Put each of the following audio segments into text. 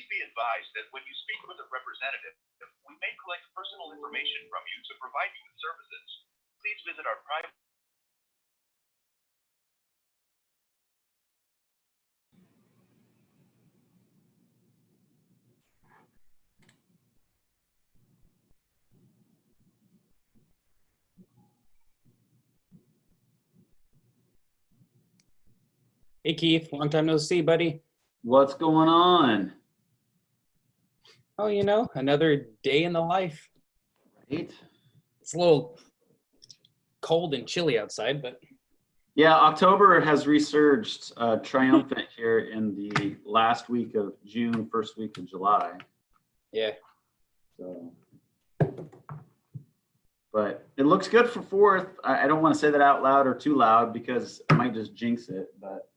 be advised that when you speak with a representative, we may collect personal information from you to provide you with services. Please visit our private. Hey Keith, long time no see, buddy. What's going on? Oh, you know, another day in the life. Right? It's a little cold and chilly outside, but Yeah, October has resurged triumphant here in the last week of June, first week of July. yeah. So, but it looks good for 4th. I don't want to say that out loud or too loud because I might just jinx it, but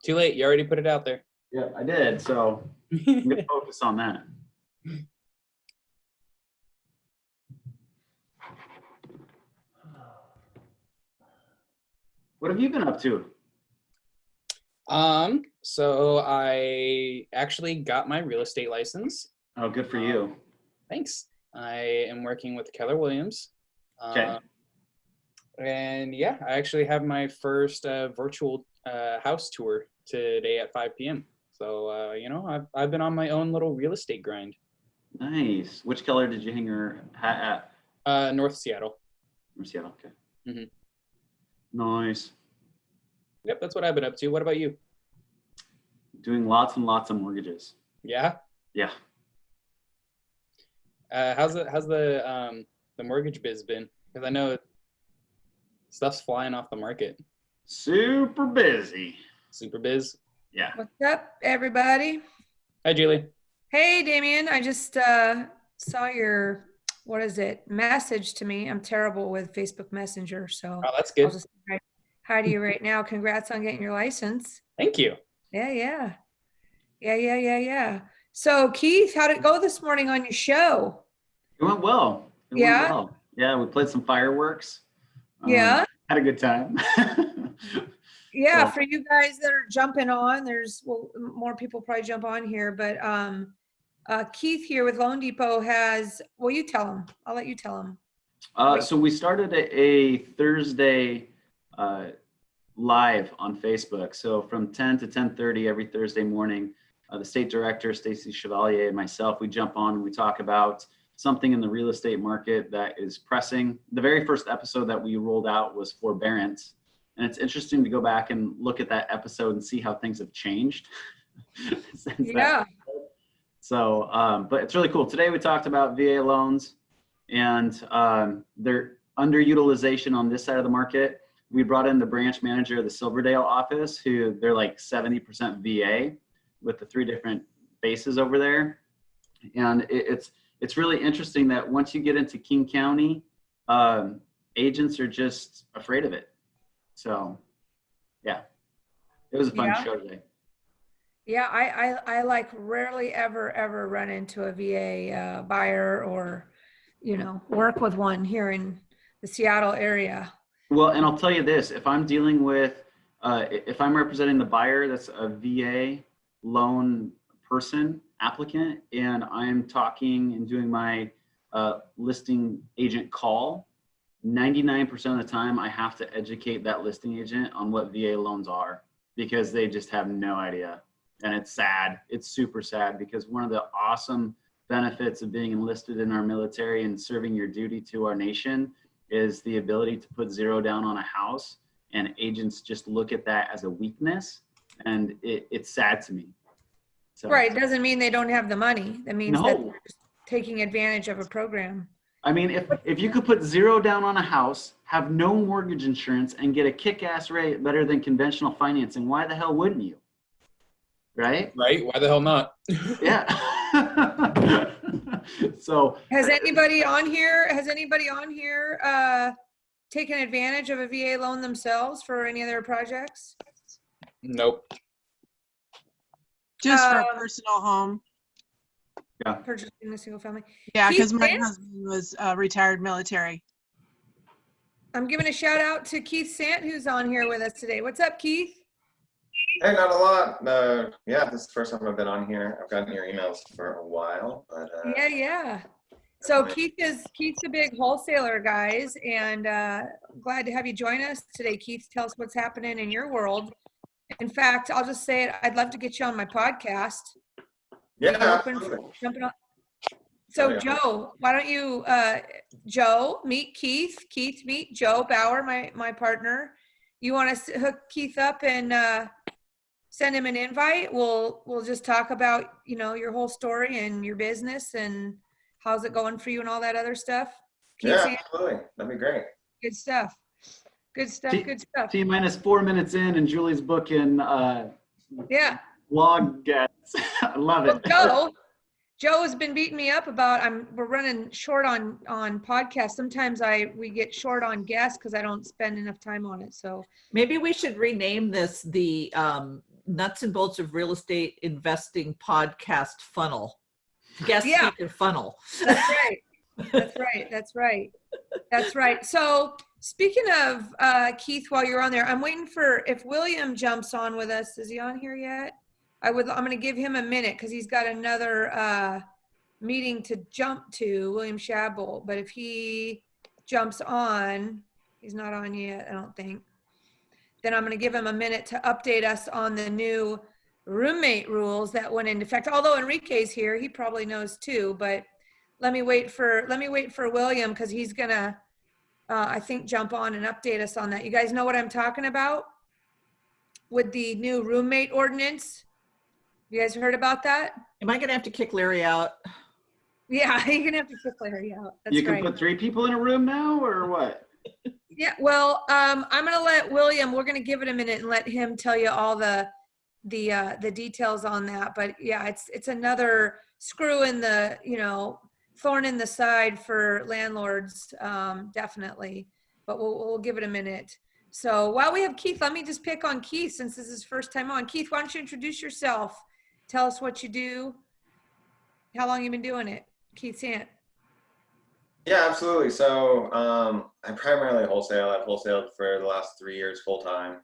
Too late, you already put it out there. yeah, I did. So I'm gonna focus on that. What have you been up to? So I actually got my real estate license. Oh, good for you. Thanks. I am working with Keller Williams. Okay. And yeah, I actually have my first virtual house tour today at 5 p.m. So, you know, I've been on my own little real estate grind. Nice. Which Keller did you hang your hat at? North Seattle. North Seattle, okay. Mm-hmm. Nice. Yep, that's what I've been up to. What about you? Doing lots and lots of mortgages. Yeah? Yeah. How's the mortgage biz been? Because I know stuff's flying off the market. Super busy. Super biz. Yeah. What's up, everybody? Hi, Julie. Hey, Damian. I just saw your, message to me. I'm terrible with Facebook Messenger, so Oh, that's good. I'll just say hi to you right now. Congrats on getting your license. Thank you. Yeah. So, Keith, how'd it go this morning on your show? It went well. Went well. Yeah, we played some fireworks. Yeah. Had a good time. Yeah, So, for you guys that are jumping on, more people probably jump on here, but Keith here with Loan Depot has, well, you tell him. I'll let you tell him. so we started a Thursday live on Facebook. So from 10 to 10:30 every Thursday morning, the state director, Stacy Chevalier, and myself, we jump on and we talk about something in the real estate market that is pressing. The very first episode that we rolled out was forbearance. And it's interesting to go back and look at that episode and see how things have changed. Yeah. So, but it's really cool. Today we talked about VA loans and their underutilization on this side of the market. We brought in the branch manager of the Silverdale office, who they're like 70% VA with the 3 different bases over there. And it's really interesting that once you get into King County, agents are just afraid of it. So, yeah, it was a fun show today. Yeah, I like rarely ever run into a VA buyer or, you know, work with one here in the Seattle area. Well, and I'll tell you this, if I'm dealing with, if I'm representing the buyer that's a VA loan person, applicant, and I'm talking and doing my listing agent call, 99% of the time I have to educate that listing agent on what VA loans are because they just have no idea. And it's sad. It's super sad because one of the awesome benefits of being enlisted in our military and serving your duty to our nation is the ability to put 0 down on a house, and agents just look at that as a weakness, and it's sad to me. So, Right. It doesn't mean they don't have the money. That means that they're just taking advantage of a program. I mean, if you could put 0 down on a house, have no mortgage insurance, and get a kick-ass rate better than conventional financing, why the hell wouldn't you? Right? Right? Why the hell not? Yeah. So Has anybody on here taken advantage of a VA loan themselves for any of their projects? Nope. Just for a personal home. Yeah. Purchasing a single family. Yeah, because Keith my Sant? husband was retired military. I'm giving a shout out to Keith Sant, who's on here with us today. What's up, Keith? Hey, not a lot. Yeah, this is the first time I've been on here. I've gotten your emails for a while, but Yeah. So Keith's a big wholesaler, guys, and glad to have you join us today. Keith, tell us what's happening in your world. In fact, I'll just say it. I'd love to get you on my podcast. yeah, Are you open for absolutely. jumping on? So Oh, yeah. Joe, why don't you, Joe, meet Keith. Keith, meet Joe Bauer, my partner. You want to hook Keith up and send him an invite? We'll just talk about, your whole story and your business and how's it going for you and all that other stuff. Keith's Yeah, absolutely. That'd be great. good stuff. Good stuff. Good stuff. T minus 4 minutes in, and Julie's booking Yeah. log gets. I love it. Well, Joe has been beating me up about we're running short on podcasts. Sometimes we get short on guests because I don't spend enough time on it. So Maybe we should rename this the Nuts and Bolts of Real Estate Investing Podcast Funnel. Guest speaker funnel. That's right. That's right. So speaking of Keith, while you're on there, I'm waiting for if William jumps on with us. Is he on here yet? I'm going to give him a minute because he's got another meeting to jump to, William Shabble. But if he jumps on, he's not on yet, I don't think. Then I'm going to give him a minute to update us on the new roommate rules that went into effect. Although Enrique's here, he probably knows too. But let me wait for William because he's gonna, I think, jump on and update us on that. You guys know what I'm talking about with the new roommate ordinance? You guys heard about that? Am I going to have to kick Larry out? Yeah, you're gonna have to kick Larry out. That's You can right. put 3 people in a room now, or what? Yeah, well, I'm gonna let William. We're gonna give it a minute and let him tell you all the details on that. But yeah, it's another screw in the thorn in the side for landlords, definitely. But we'll give it a minute. So while we have Keith, let me just pick on Keith since this is his first time on. Keith, why don't you introduce yourself? Tell us what you do. How long you been doing it? Keith Sant. Yeah, absolutely. So I primarily wholesale. I've wholesaled for the last 3 years full time,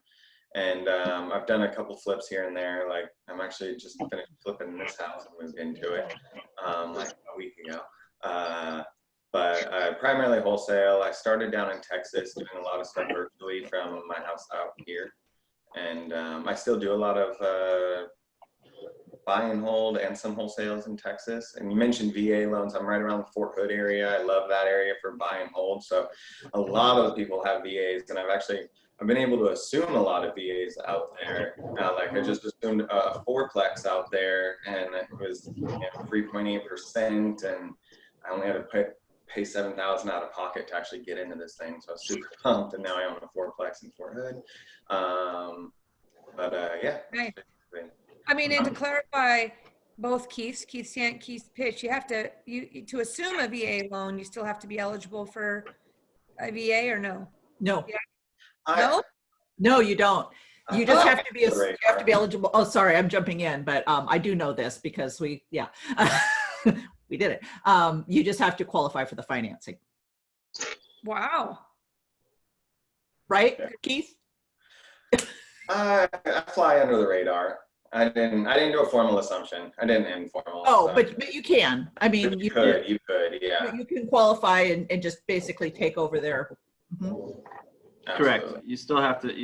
and I've done a couple flips here and there. Like I'm actually just finished flipping this house and moved into it like a week ago. But I primarily wholesale. I started down in Texas doing a lot of stuff virtually from my house out here, and I still do a lot of buy and hold and some wholesales in Texas. And you mentioned VA loans. I'm right around the Fort Hood area. I love that area for buy and hold. So a lot of people have VAs, and I've been able to assume a lot of VAs out there. Like I just assumed a fourplex out there, and it was 3.8%, and I only had to pay $7,000 out of pocket to actually get into this thing. So I was super pumped, and now I own a fourplex in Fort Hood. Yeah. Nice. I mean, and to clarify, both Keith Sant, Keith Pitch, you have to assume a VA loan, you still have to be eligible for a VA or no? No. No? No, you don't. You just have to be Right. you have to be eligible. Oh, sorry, I'm jumping in, but I do know this because we we did it. You just have to qualify for the financing, Wow. right, Keith? I fly under the radar. I didn't do a formal assumption. I didn't informal. Oh, so. but you can. I mean, you could, yeah. You can qualify and just basically take over their. Mhm. Correct. Absolutely. You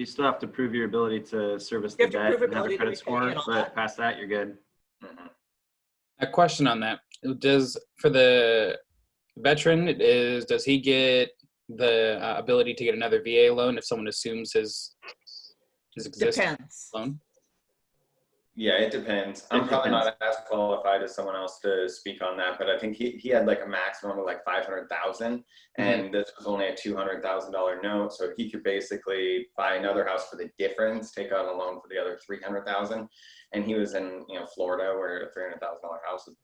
still have to prove your ability to service You the have to debt prove and have a ability to credit repay score, and all but that. past that, you're good. Mhm. A question on that. For the veteran, does he get the ability to get another VA loan if someone assumes his existing Depends. loan? Yeah, it depends. I'm probably not as qualified as someone else to speak on that, but I think he had like a maximum of like 500,000, and this was only a $200,000 note, so he could basically buy another house for the difference, take out a loan for the other 300,000, and he was in Florida where a $300,000 house is.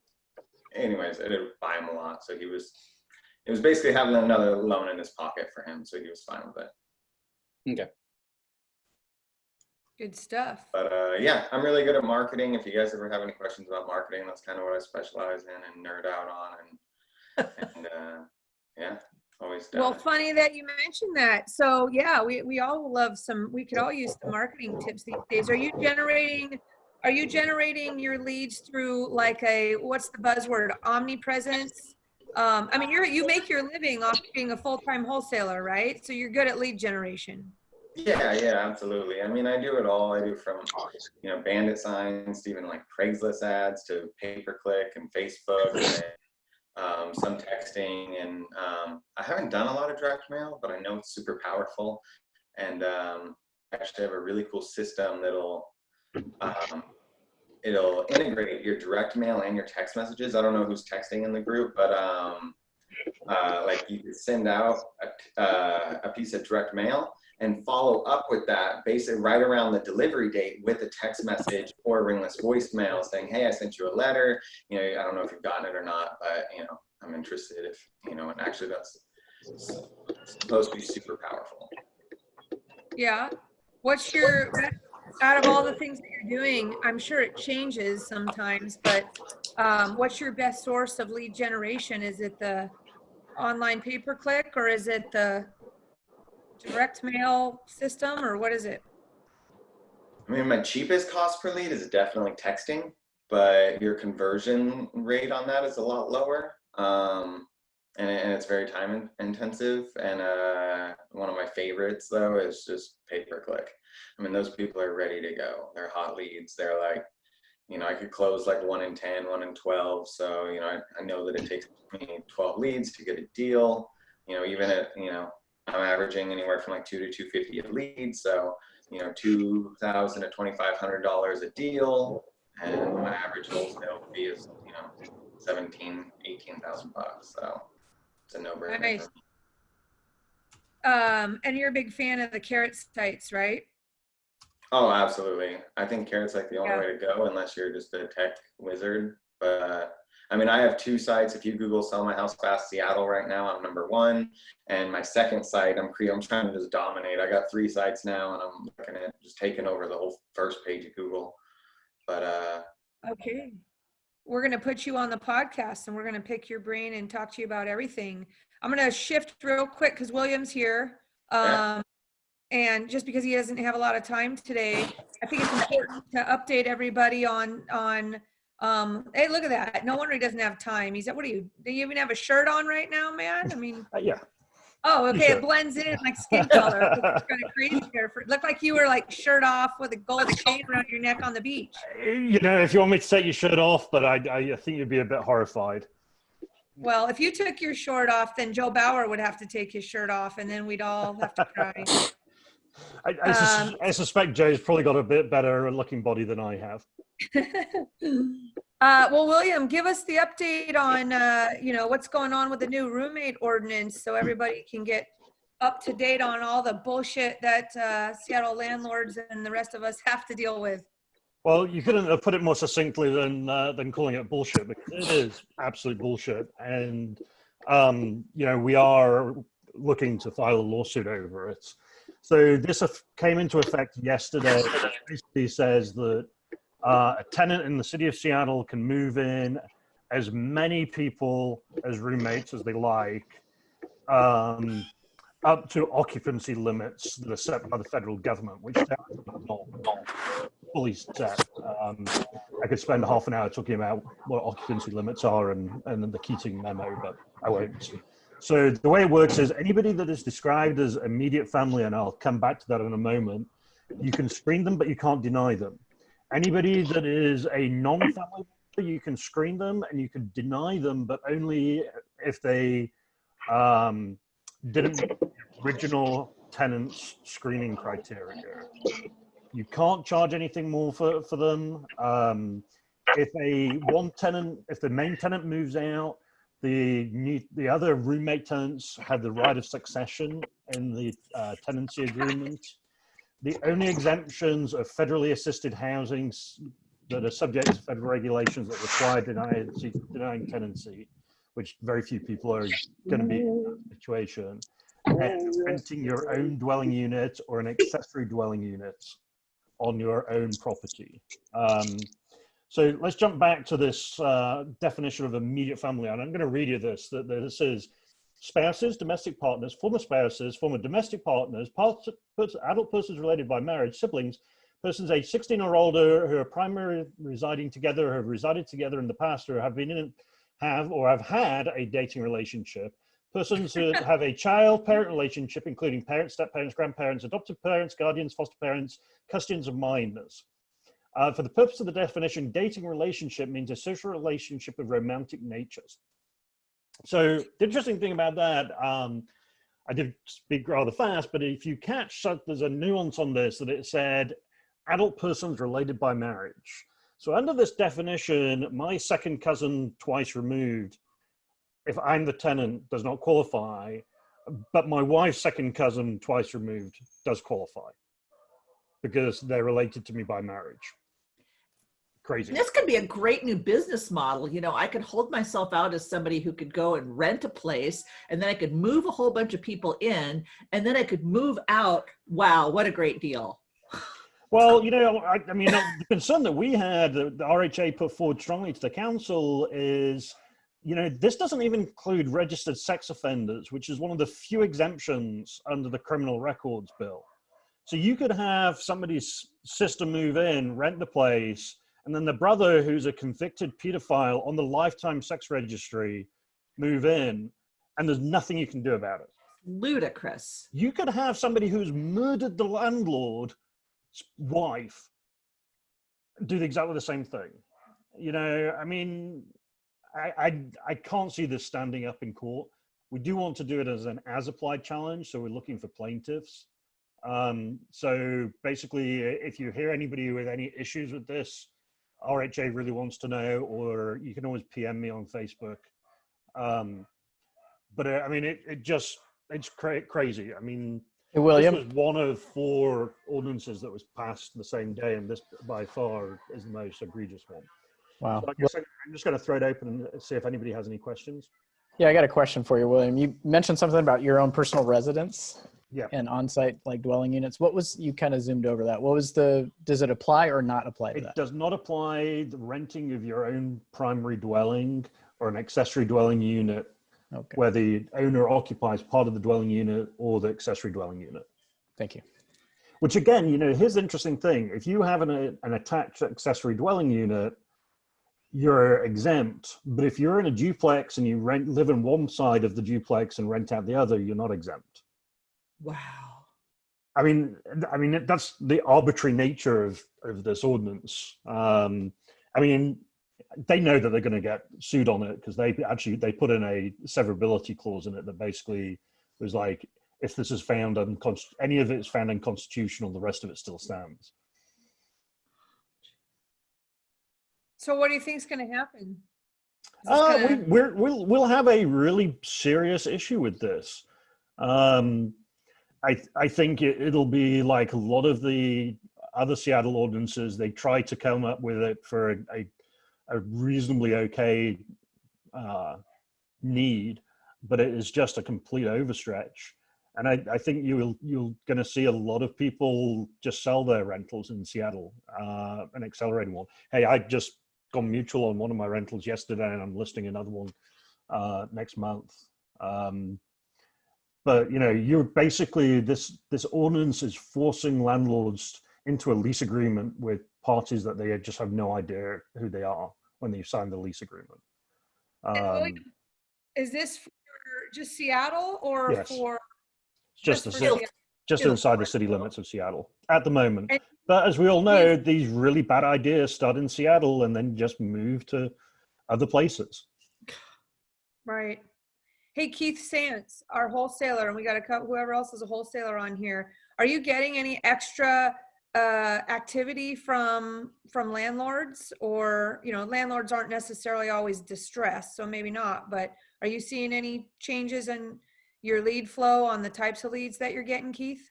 Anyways, it would buy him a lot, so it was basically having another loan in his pocket for him, so he was fine with it. Okay. Good stuff. But yeah, I'm really good at marketing. If you guys ever have any questions about marketing, that's kind of what I specialize in and nerd out on. And yeah. always done Well, it. funny that you mentioned that. So yeah, we all love we could all use some marketing tips these days. Are you generating your leads through like what's the buzzword? Omnipresence? I mean, you make your living off being a full-time wholesaler, right? So you're good at lead generation. Yeah, absolutely. I mean, I do it all. I do from, bandit signs to even like Craigslist ads to pay-per-click and Facebook and some texting. And I haven't done a lot of direct mail, but I know it's super powerful. And actually have a really cool system that'll it'll integrate your direct mail and your text messages. I don't know who's texting in the group, but like you could send out a piece of direct mail and follow up with that basically right around the delivery date with a text message or a ringless voicemail saying, hey, I sent you a letter. I don't know if you've gotten it or not, but I'm interested if, and actually that's supposed to be super powerful. Yeah. Out of all the things that you're doing, I'm sure it changes sometimes, but what's your best source of lead generation? Is it the online pay-per-click or is it the direct mail system or what is it? I mean, my cheapest cost per lead is definitely texting, but your conversion rate on that is a lot lower. And it's very time intensive. And one of my favorites though is just pay-per-click. I mean, those people are ready to go. They're hot leads. They're like, I could close like 1 in 10, 1 in 12. So, I know that it takes me 12 leads to get a deal. Even at, I'm averaging anywhere from like $200 to $250 a lead. So, $2,000 to $2,500 a deal. And my average wholesale fee is, $17,000, $18,000 bucks. So it's a no-brainer. Nice. And you're a big fan of the carrot sites, right? Oh, absolutely. I think Carrot's like the only way to go unless you're just a tech wizard. But I mean, I have 2 sites. If you Google Sell My House Fast Seattle right now, I'm #1. And my second site, I'm trying to just dominate. I got 3 sites now and I'm looking at just taking over the whole first page of Google. But okay. We're going to put you on the podcast and we're going to pick your brain and talk to you about everything. I'm going to shift real quick because William's here. And just because he doesn't have a lot of time today, I think it's important to update everybody on hey, look at that. No wonder he doesn't have time. He's do you even have a shirt on right now, man? I mean, yeah. Oh, okay. It blends in like skin color. It's kind of crazy there. It looked like you were like shirt off with a gold chain around your neck on the beach. If you want me to take your shirt off, but I think you'd be a bit horrified. Well, if you took your shirt off, then Joe Bauer would have to take his shirt off and then we'd all have to cry. I suspect Joe's probably got a bit better looking body than I have. Well, William, give us the update on, what's going on with the new roommate ordinance so everybody can get up to date on all the bullshit that Seattle landlords and the rest of us have to deal with. Well, you couldn't have put it more succinctly than calling it bullshit, because it is absolute bullshit. And, we are looking to file a lawsuit over it. So this came into effect yesterday. It basically says that a tenant in the city of Seattle can move in as many people as roommates as they like, up to occupancy limits that are set by the federal government, which are not fully set. I could spend half an hour talking about what occupancy limits are and the Keating memo, but I won't. So the way it works is anybody that is described as immediate family, and I'll come back to that in a moment, you can screen them, but you can't deny them. Anybody that is a non-family member, you can screen them and you can deny them, but only if they didn't meet the original tenant's screening criteria. You can't charge anything more for them. If the main tenant moves out, the other roommate tenants have the right of succession in the tenancy agreement. The only exemptions are federally assisted housings that are subject to federal regulations that require denying tenancy, which very few people are going to be in that situation. And renting your own dwelling unit or an accessory dwelling unit on your own property. So let's jump back to this definition of immediate family. And I'm going to read you this. This is, spouses, domestic partners, former spouses, former domestic partners, adult persons related by marriage, siblings, persons aged 16 or older who are primarily residing together, or have resided together in the past, or have been in, have had a dating relationship. Persons who have a child-parent relationship, including parents, step-parents, grandparents, adoptive parents, guardians, foster parents, custodians of minors. For the purpose of the definition, dating relationship means a social relationship of romantic natures. So the interesting thing about that, I did speak rather fast, but if you catch, there's a nuance on this that it said adult persons related by marriage. So under this definition, my second cousin twice removed, if I'm the tenant, does not qualify, but my wife's second cousin twice removed does qualify because they're related to me by marriage. Crazy. This could be a great new business model. You know, I could hold myself out as somebody who could go and rent a place, and then I could move a whole bunch of people in, and then I could move out. Wow, what a great deal. Well, you know, I mean, the concern that we had, the RHA put forward strongly to the council is, you know, this doesn't even include registered sex offenders, which is one of the few exemptions under the criminal records bill. So you could have somebody's sister move in, rent the place, and then the brother, who's a convicted pedophile on the lifetime sex registry, move in, and there's nothing you can do about it. Ludicrous. You could have somebody who's murdered the landlord's wife do exactly the same thing. You know, I mean, I can't see this standing up in court. We do want to do it as an as-applied challenge, so we're looking for plaintiffs. So basically, if you hear anybody with any issues with this, RHA really wants to know, or you can always PM me on Facebook. But I mean, it's crazy. I mean, Hey, William. this was one of 4 ordinances that was passed the same day, and this by far is the most egregious one. Wow. So I guess I'm just going to throw it open and see if anybody has any questions. Yeah, I got a question for you, William. You mentioned something about your own personal residence and on-site like dwelling units. What was, you kind of zoomed over that. What was does it apply or not apply to that? It does not apply the renting of your own primary dwelling or an accessory dwelling unit where the owner occupies part of the dwelling unit or the accessory dwelling unit. Thank you. Which again, you know, here's the interesting thing. If you have an attached accessory dwelling unit, you're exempt. But if you're in a duplex and you live in one side of the duplex and rent out the other, you're not exempt. Wow. I mean, that's the arbitrary nature of this ordinance. I mean, they know that they're going to get sued on it because they put in a severability clause in it that basically was like, if this is found any of it is found unconstitutional, the rest of it still stands. So what do you think is going to happen? We'll have a really serious issue with this. I think it'll be like a lot of the other Seattle ordinances. They try to come up with it for a reasonably okay need, but it is just a complete overstretch. And I think you're going to see a lot of people just sell their rentals in Seattle, an accelerated one. Hey, I just gone mutual on one of my rentals yesterday, and I'm listing another one next month. But you know, you're basically this ordinance is forcing landlords into a lease agreement with parties that they just have no idea who they are when they sign the lease agreement. William, is this for just Seattle or yes. for just inside the city limits of Seattle at the moment? And, but as we all know, these really bad ideas start in Seattle and then just move to other places. Right. Hey, Keith Sants, our wholesaler, and we got whoever else is a wholesaler on here. Are you getting any extra activity from landlords? Or, you know, landlords aren't necessarily always distressed, so maybe not, but are you seeing any changes in your lead flow on the types of leads that you're getting, Keith?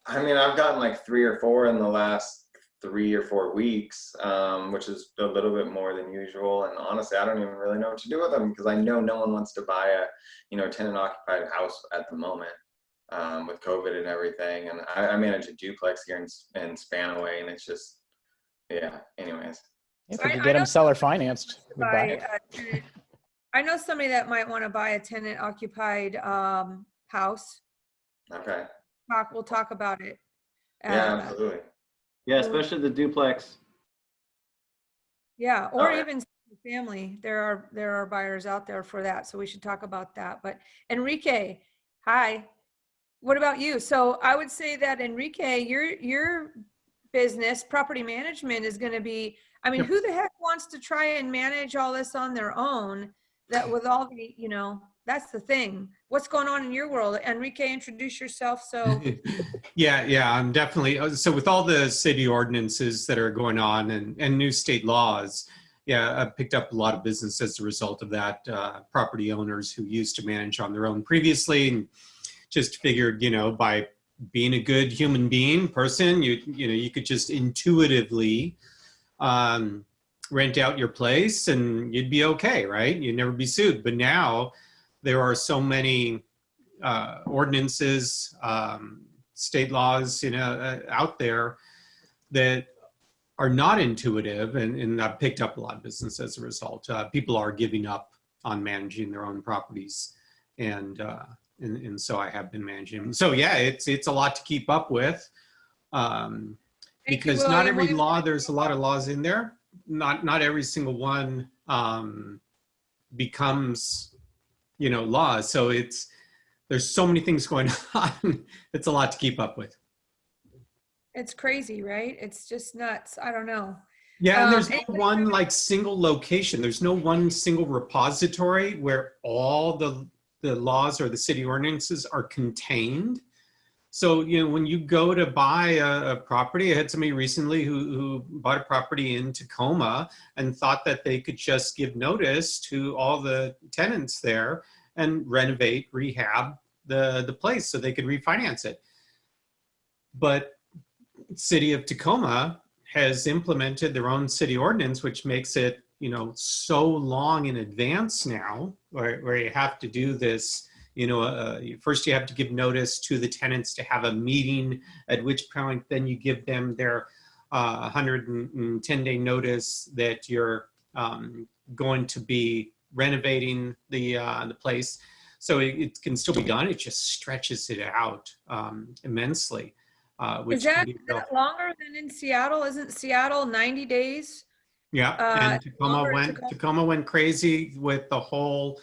I mean, I've gotten like 3 or 4 in the last 3 or 4 weeks, which is a little bit more than usual. And honestly, I don't even really know what to do with them because I know no one wants to buy a, tenant occupied house at the moment with COVID and everything. And I manage a duplex here in Spanaway, and it's just, yeah, anyways. If we could get them seller financed, we'd buy it. I know somebody that might want to buy a tenant occupied house. Okay. We'll talk about it. Yeah, absolutely. Yeah, especially the duplex. Yeah, or Oh, yeah. even family. There are buyers out there for that, so we should talk about that. But Enrique, hi. What about you? So I would say that Enrique, your business, property management, is going to be. I mean, Yep. who the heck wants to try and manage all this on their own? That with all the, that's the thing. What's going on in your world? Enrique, introduce yourself. So Yeah, I'm definitely. So with all the city ordinances that are going on and new state laws, yeah, I've picked up a lot of business as a result of that. Property owners who used to manage on their own previously, and just figured, by being a good human being person, you could just intuitively rent out your place and you'd be okay, right? You'd never be sued. But now there are so many ordinances, state laws, out there that are not intuitive, and I've picked up a lot of business as a result. People are giving up on managing their own properties, and so I have been managing them. So yeah, it's a lot to keep up with, because not every law. There's a lot of laws in there. Not every single one becomes, law. So there's so many things going on. It's a lot to keep up with. it's crazy, right? It's just nuts. I don't know. Yeah, and there's no one single location. There's no one single repository where all the laws or the city ordinances are contained. So, when you go to buy a property, I had somebody recently who bought a property in Tacoma and thought that they could just give notice to all the tenants there and renovate, rehab the place so they could refinance it. But city of Tacoma has implemented their own city ordinance, which makes it, so long in advance now, where you have to do this. First you have to give notice to the tenants to have a meeting, at which point then you give them their 110-day notice that you're going to be renovating the place. So it can still be done. It just stretches it out immensely. Which is that longer than in Seattle? Isn't Seattle 90 days? Yeah, and Tacoma went crazy with the whole,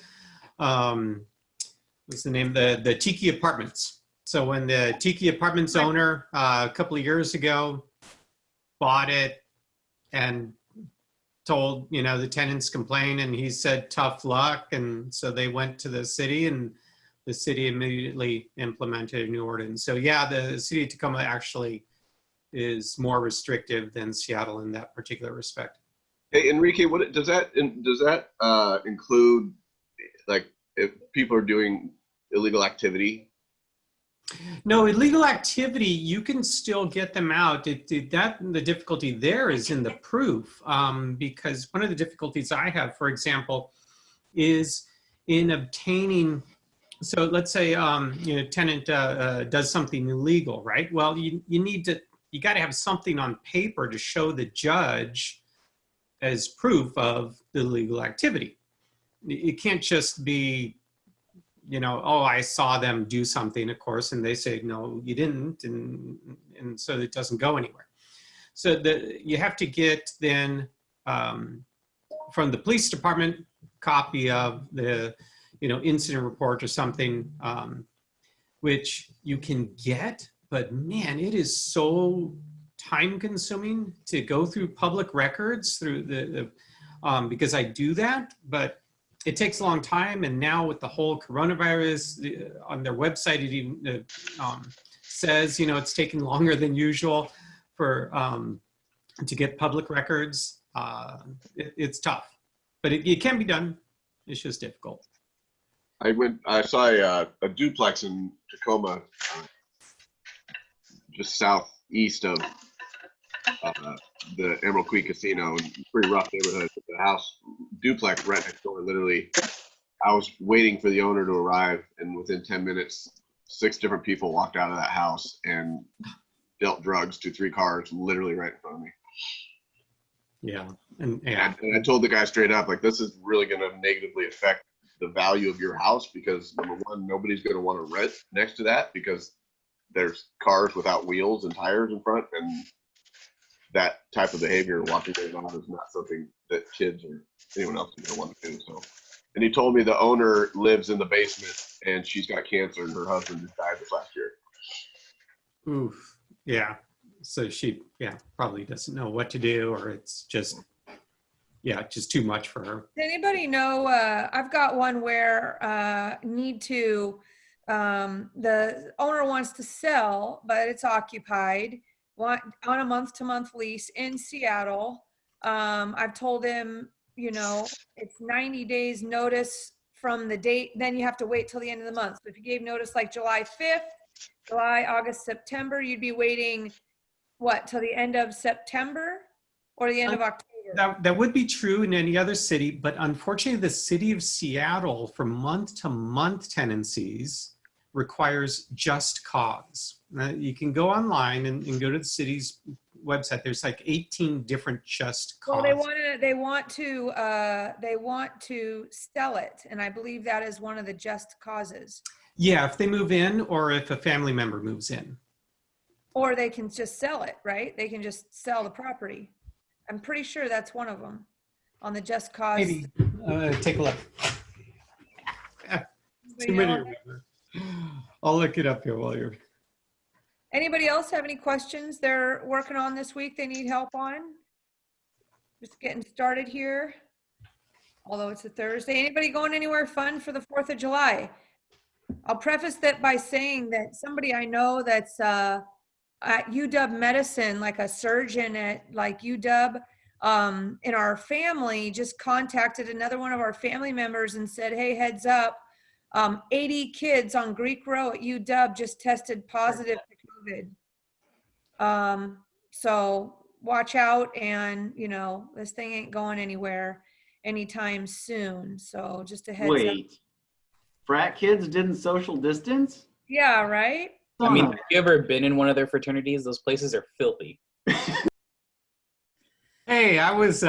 what's the name? The Tiki Apartments. So when the Tiki Apartments owner a couple of years ago bought it and told, the tenants complained, and he said, tough luck. And so they went to the city, and the city immediately implemented a new ordinance. So yeah, the city of Tacoma actually is more restrictive than Seattle in that particular respect. Hey, Enrique, what does that include? Like, if people are doing illegal activity? No, illegal activity, you can still get them out. The difficulty there is in the proof, because one of the difficulties I have, for example, is in obtaining. So let's say tenant does something illegal, right? Well, you got to have something on paper to show the judge as proof of the illegal activity. It can't just be, oh, I saw them do something, of course, and they say, no, you didn't, and so it doesn't go anywhere. So you have to get then from the police department copy of the incident report or something, which you can get, but man, it is so time consuming to go through public records through because I do that, but it takes a long time. And now with the whole coronavirus on their website, it even says, it's taking longer than usual for to get public records. It's tough, but it can be done. It's just difficult. I saw a duplex in Tacoma, just southeast of the Emerald Creek Casino. Pretty rough neighborhood. The house duplex right next door. Literally, I was waiting for the owner to arrive, and within 10 minutes, 6 different people walked out of that house and dealt drugs to 3 cars, literally right in front of me. Yeah. And And I told the guy straight up, like, this is really going to negatively affect the value of your house because, number one, nobody's going to want to rent next to that because there's cars without wheels and tires in front, and that type of behavior, walking their dog, is not something that kids or anyone else is going to want to do. So, and he told me the owner lives in the basement and she's got cancer and her husband just died this last year. oof. Yeah. So she, probably doesn't know what to do, or it's just, just too much for her. Does anybody know, I've got one where the owner wants to sell, but it's occupied, on a month-to-month lease in Seattle. I've told him, it's 90 days notice from the date, then you have to wait till the end of the month. So if you gave notice like July 5th, July, August, September, you'd be waiting, what, till the end of September or the end of October? That would be true in any other city, but unfortunately the city of Seattle for month-to-month tenancies requires just cause. You can go online and go to the city's website. There's like 18 different just cause. Well, they want to sell it, and I believe that is one of the just causes. Yeah, if they move in or if a family member moves in. Or they can just sell it, right? They can just sell the property. I'm pretty sure that's one of them on the just cause. Maybe take a look. I'll look it up here while you're. Anybody else have any questions they're working on this week they need help on? Just getting started here. Although it's a Thursday. Anybody going anywhere fun for the 4th of July? I'll preface that by saying that somebody I know that's at UW Medicine, like a surgeon at like UW, in our family, just contacted another one of our family members and said, hey, heads up, 80 kids on Greek Row at UW just tested positive to COVID. So watch out, and this thing ain't going anywhere anytime soon. So just a heads up. Wait, frat kids didn't social distance? Yeah, right? I mean, have you ever been in one of their fraternities? Those places are filthy. Hey, I was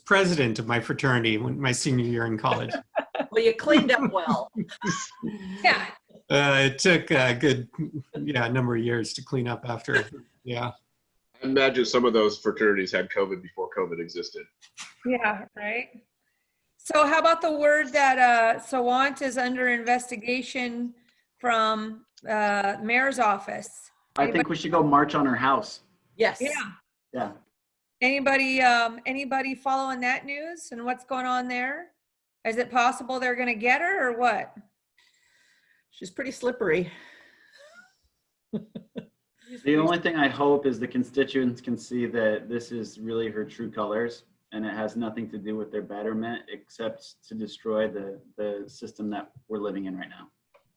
president of my fraternity my senior year in college. Well, you cleaned up well. Yeah. It took a good number of years to clean up after. Yeah. I imagine some of those fraternities had COVID before COVID existed. Yeah, right. So how about the word that Sawant is under investigation from mayor's office? I think we should go march on her house. Yes. Yeah. Yeah. Anybody following that news and what's going on there? Is it possible they're going to get her or what? She's pretty slippery. The only thing I hope is the constituents can see that this is really her true colors, and it has nothing to do with their betterment except to destroy the system that we're living in right now.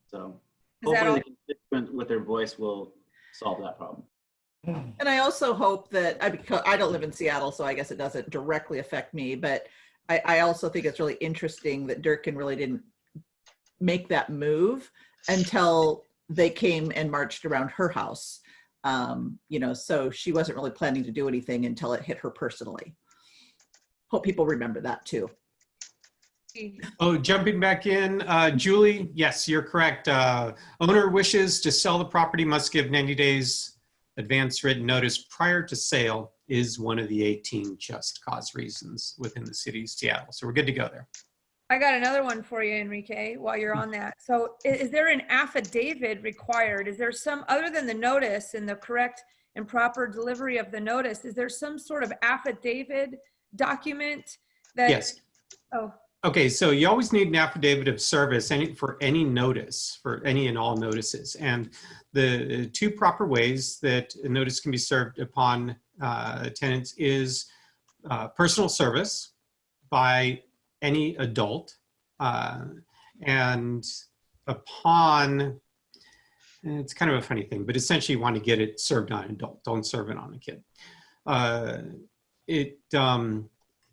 So hopefully the constituent with their voice will solve that problem. And I also hope that, I don't live in Seattle, so I guess it doesn't directly affect me, but I also think it's really interesting that Durkin really didn't make that move until they came and marched around her house. So she wasn't really planning to do anything until it hit her personally. Hope people remember that too. Oh, jumping back in, Julie, yes, you're correct. Owner wishes to sell the property must give 90 days advance written notice prior to sale is one of the 18 just cause reasons within the city of Seattle. So we're good to go there. I got another one for you, Enrique, while you're on that. So is there an affidavit required? Is there some, other than the notice and the correct and proper delivery of the notice, is there some sort of affidavit document that? Yes. Oh. Okay, so you always need an affidavit of service for any notice, for any and all notices. And the two proper ways that a notice can be served upon tenants is personal service by any adult, and upon, it's kind of a funny thing, but essentially you want to get it served on an adult, don't serve it on a kid.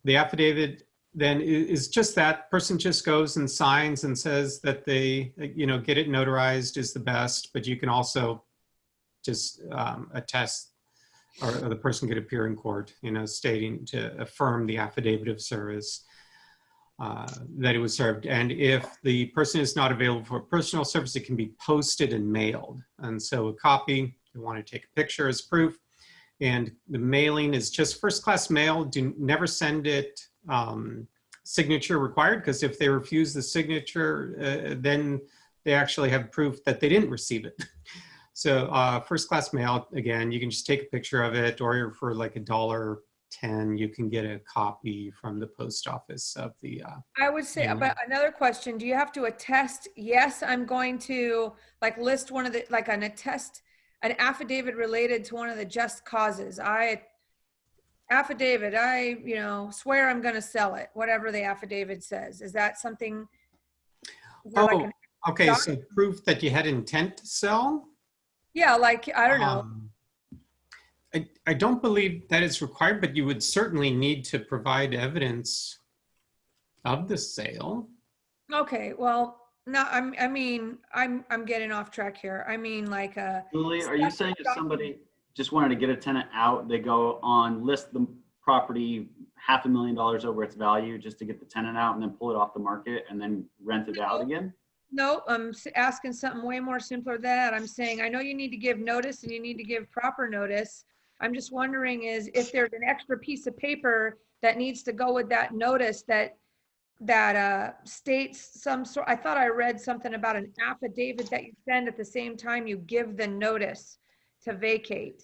The affidavit then is just that person just goes and signs and says that they, get it notarized is the best, but you can also just attest or the person could appear in court, stating to affirm the affidavit of service that it was served. And if the person is not available for personal service, it can be posted and mailed. And so a copy, you want to take a picture as proof. And the mailing is just first-class mail. Never send it signature required, because if they refuse the signature, then they actually have proof that they didn't receive it. So first-class mail, again, you can just take a picture of it, or for like $1.10, you can get a copy from the post office of the. I would say, but another question: do you have to attest? Yes, I'm going to list one of the an affidavit related to one of the just causes. I swear I'm going to sell it. Whatever the affidavit says, is that something? Okay, so proof that you had intent to sell? Yeah, I don't know. I don't believe that is required, but you would certainly need to provide evidence of the sale. Okay, well, no, I'm getting off track here. I mean, Julie, are you saying if somebody just wanted to get a tenant out, they go on, list the property $500,000 over its value just to get the tenant out and then pull it off the market and then rent it out again? No, I'm asking something way more simpler than that. I'm saying, I know you need to give notice and you need to give proper notice. I'm just wondering is if there's an extra piece of paper that needs to go with that notice that states some sort. I thought I read something about an affidavit that you send at the same time you give the notice to vacate.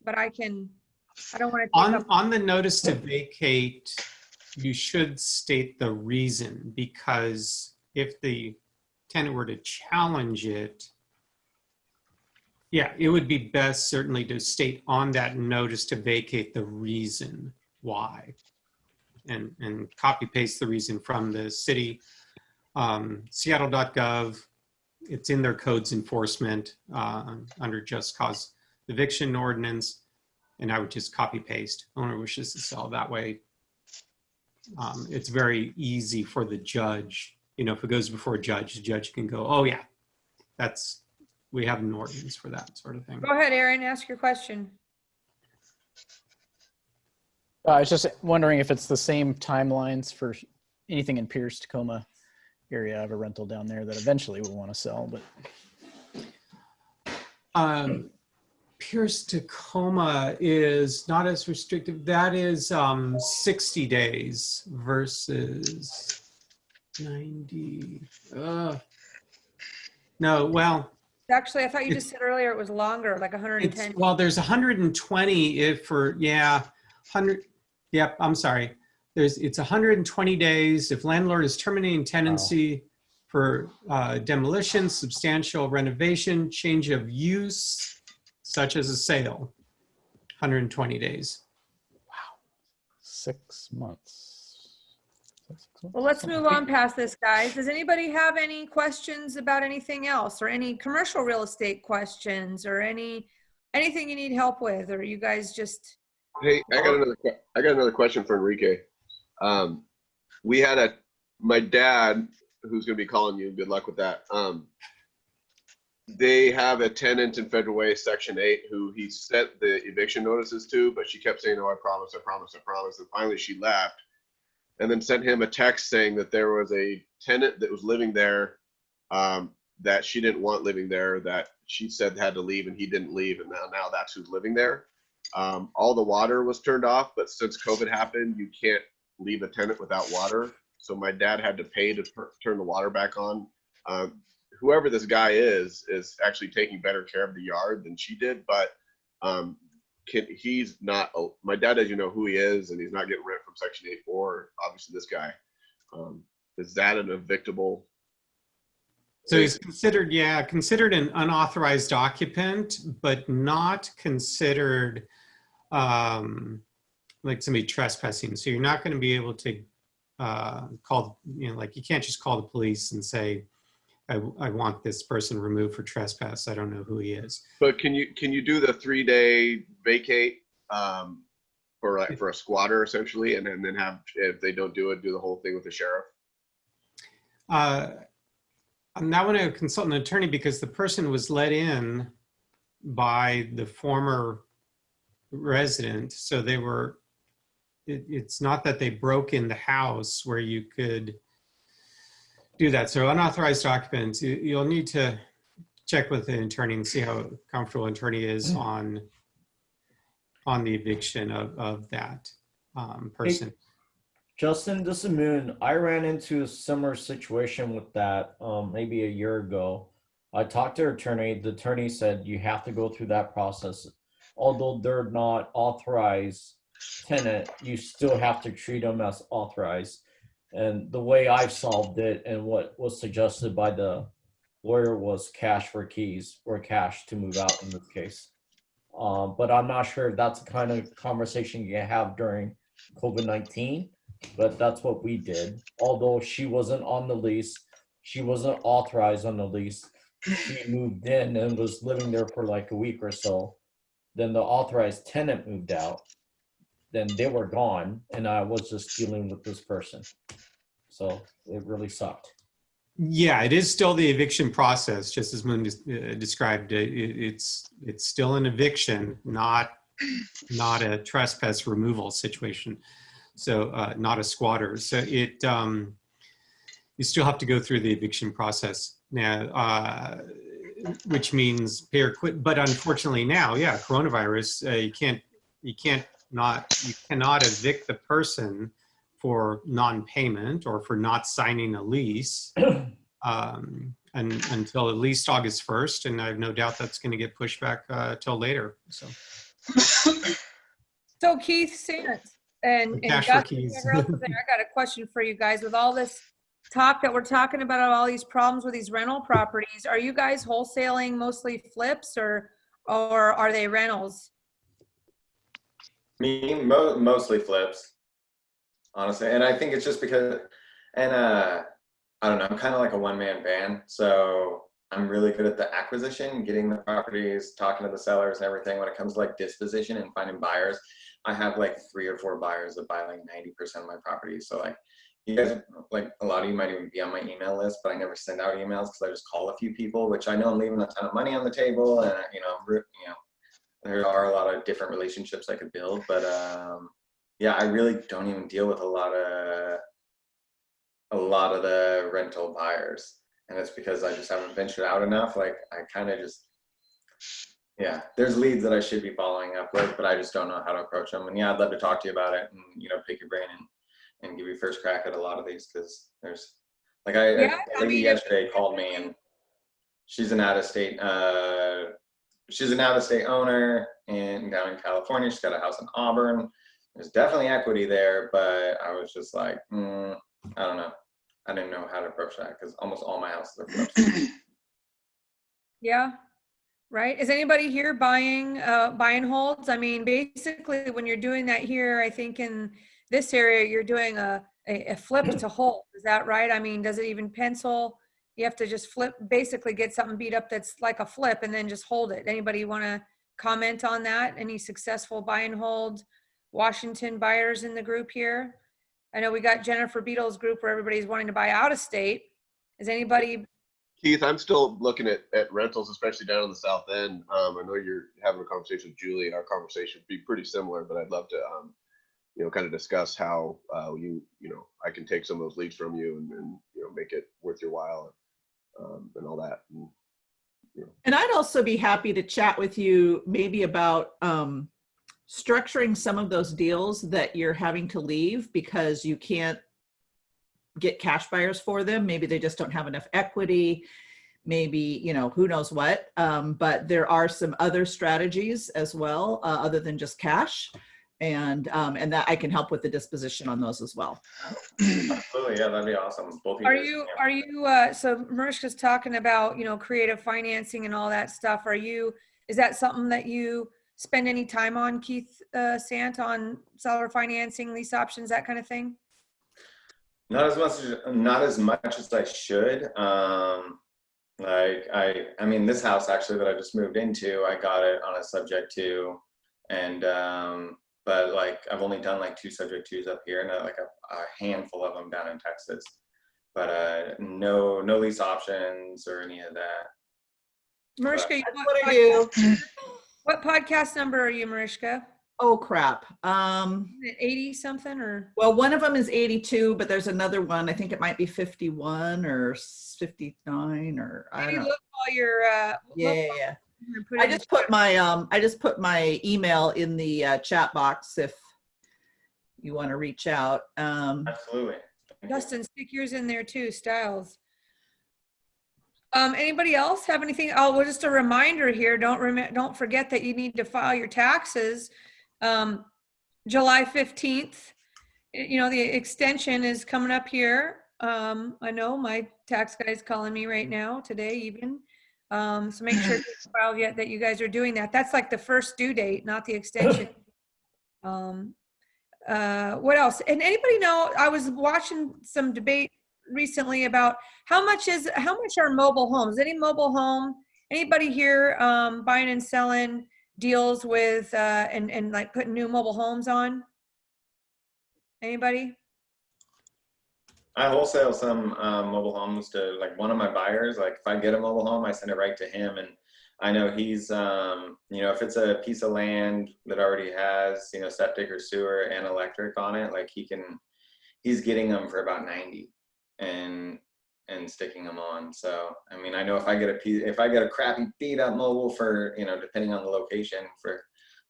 But I don't want to take on the notice to vacate, you should state the reason, because if the tenant were to challenge it, yeah, it would be best certainly to state on that notice to vacate the reason why, and copy paste the reason from the city, seattle.gov. It's in their codes enforcement under just cause eviction ordinance, and I would just copy paste. Owner wishes to sell that way. It's very easy for the judge. If it goes before a judge, the judge can go, oh yeah, we have an ordinance for that sort of thing. Go ahead, Aaron, ask your question. I was just wondering if it's the same timelines for anything in Pierce, Tacoma area. I have a rental down there that eventually we'll want to sell, but. Pierce, Tacoma is not as restrictive. That is 60 days versus 90. No, well. Actually, I thought you just said earlier it was longer, like 110. Well, there's 120 if for, 100. Yep, I'm sorry. It's 120 days if landlord is terminating tenancy for demolition, substantial renovation, change of use, such as a sale, 120 days. Wow, 6 months. Well, let's move on past this, guys. Does anybody have any questions about anything else, or any commercial real estate questions, or anything you need help with, or you guys just? Hey, I got another question for Enrique. We had my dad, who's going to be calling you. Good luck with that. They have a tenant in Federal Way, Section 8, who he sent the eviction notices to, but she kept saying, "Oh, I promise, I promise, I promise." And finally she left, and then sent him a text saying that there was a tenant that was living there that she didn't want living there, that she said had to leave, and he didn't leave, and now that's who's living there. All the water was turned off, but since COVID happened, you can't leave a tenant without water. So my dad had to pay to turn the water back on. Whoever this guy is actually taking better care of the yard than she did, but he's not, my dad, as you know who he is, and he's not getting rent from Section 8-4, obviously this guy. Is that an evictable? So he's considered an unauthorized occupant, but not considered like somebody trespassing. So you're not going to be able to call, you can't just call the police and say, I want this person removed for trespass. I don't know who he is. But can you do the 3-day vacate for a squatter essentially, and then have, if they don't do it, do the whole thing with the sheriff? I'm not going to consult an attorney because the person was let in by the former resident. So they were, it's not that they broke in the house where you could do that. So unauthorized occupants, you'll need to check with the attorney and see how comfortable an attorney is on the eviction of that person. Justin, this is Moon. I ran into a similar situation with that maybe a year ago. I talked to an attorney. The attorney said you have to go through that process. Although they're not authorized tenant, you still have to treat them as authorized. And the way I've solved it and what was suggested by the lawyer was cash for keys, or cash to move out in this case. But I'm not sure if that's the kind of conversation you have during COVID-19, but that's what we did. Although she wasn't on the lease, she wasn't authorized on the lease. She moved in and was living there for like a week or so. Then the authorized tenant moved out. Then they were gone, and I was just dealing with this person. So it really sucked. Yeah, it is still the eviction process, just as Moon described. It's still an eviction, not a trespass removal situation. So not a squatter. So it you still have to go through the eviction process now, which means pay or quit. But unfortunately now, yeah, coronavirus, you cannot evict the person for non-payment or for not signing a lease until at least August 1st, and I have no doubt that's going to get pushed back till later. So Keith Sant and Cash for Justin, keys. whoever else is there, I got a question for you guys. With all this talk that we're talking about, all these problems with these rental properties, are you guys wholesaling mostly flips or are they rentals? Me, mostly flips, honestly. And I think it's just because, and I don't know, I'm kind of like a one-man band. So I'm really good at the acquisition, getting the properties, talking to the sellers and everything. When it comes to like disposition and finding buyers, I have like 3 or 4 buyers that buy like 90% of my properties. So like you guys, like a lot of you might even be on my email list, but I never send out emails because I just call a few people, which I know I'm leaving a ton of money on the table, and there are a lot of different relationships I could build, but yeah, I really don't even deal with a lot of the rental buyers, and it's because I just haven't ventured out enough. Like I kind of just, yeah, there's leads that I should be following up with, but I just don't know how to approach them. And yeah, I'd love to talk to you about it and pick your brain and give you first crack at a lot of these, because there's like I lady yesterday called me, and she's an out-of-state owner down in California. She's got a house in Auburn. There's definitely equity there, but I was just like, I don't know. I didn't know how to approach that because almost all my houses are flips. Yeah, right. Is anybody here buying holds? I mean, basically when you're doing that here, I think in this area, you're doing a flip to hold. Is that right? I mean, does it even pencil? You have to just basically get something beat up that's like a flip and then just hold it. Anybody want to comment on that? Any successful buy and hold Washington buyers in the group here? I know we got Jennifer Beadle's group where everybody's wanting to buy out of state. Is anybody? Keith, I'm still looking at rentals, especially down in the South End. I know you're having a conversation with Julie. Our conversation would be pretty similar, but I'd love to, kind of discuss how I can take some of those leads from you and make it worth your while and all that. And I'd also be happy to chat with you maybe about structuring some of those deals that you're having to leave because you can't get cash buyers for them. Maybe they just don't have enough equity. Maybe, who knows what. But there are some other strategies as well, other than just cash. And that I can help with the disposition on those as well. Absolutely, yeah, that'd be awesome. Both Are you so Mariska's talking about creative financing and all that stuff. Is that something that you spend any time on, Keith Sant, on seller financing, lease options, that kind of thing? Not as much as I should. I mean, this house actually that I just moved into, I got it on a subject to, and but like I've only done like 2 subject twos up here, and like a handful of them down in Texas. But no lease options or any of that. Mariska, what I do. What podcast number are you, Mariska? Oh, crap. 80 something or? Well, one of them is 82, but there's another one. I think it might be 51 or 59 or I don't know. Look while you're, Yeah. put I in the just put my email in the chat box if you want to reach out. Absolutely. Dustin, stick yours in there too, Stiles. Anybody else have anything? Oh, well, just a reminder here. Don't forget that you need to file your taxes. July 15th. You know, the extension is coming up here. I know my tax guy's calling me right now, today even. So make sure you file yet that you guys are doing that. That's like the first due date, not the extension. What else? And anybody know, I was watching some debate recently about how much are mobile homes? Any mobile home, anybody here buying and selling deals with and like putting new mobile homes on? Anybody? I wholesale some mobile homes to like one of my buyers. Like if I get a mobile home, I send it right to him, and I know he's you know, if it's a piece of land that already has, you know, septic or sewer and electric on it, like he's getting them for about 90 and sticking them on. So I mean, I know if I get a crappy beat up mobile for, you know, depending on the location, for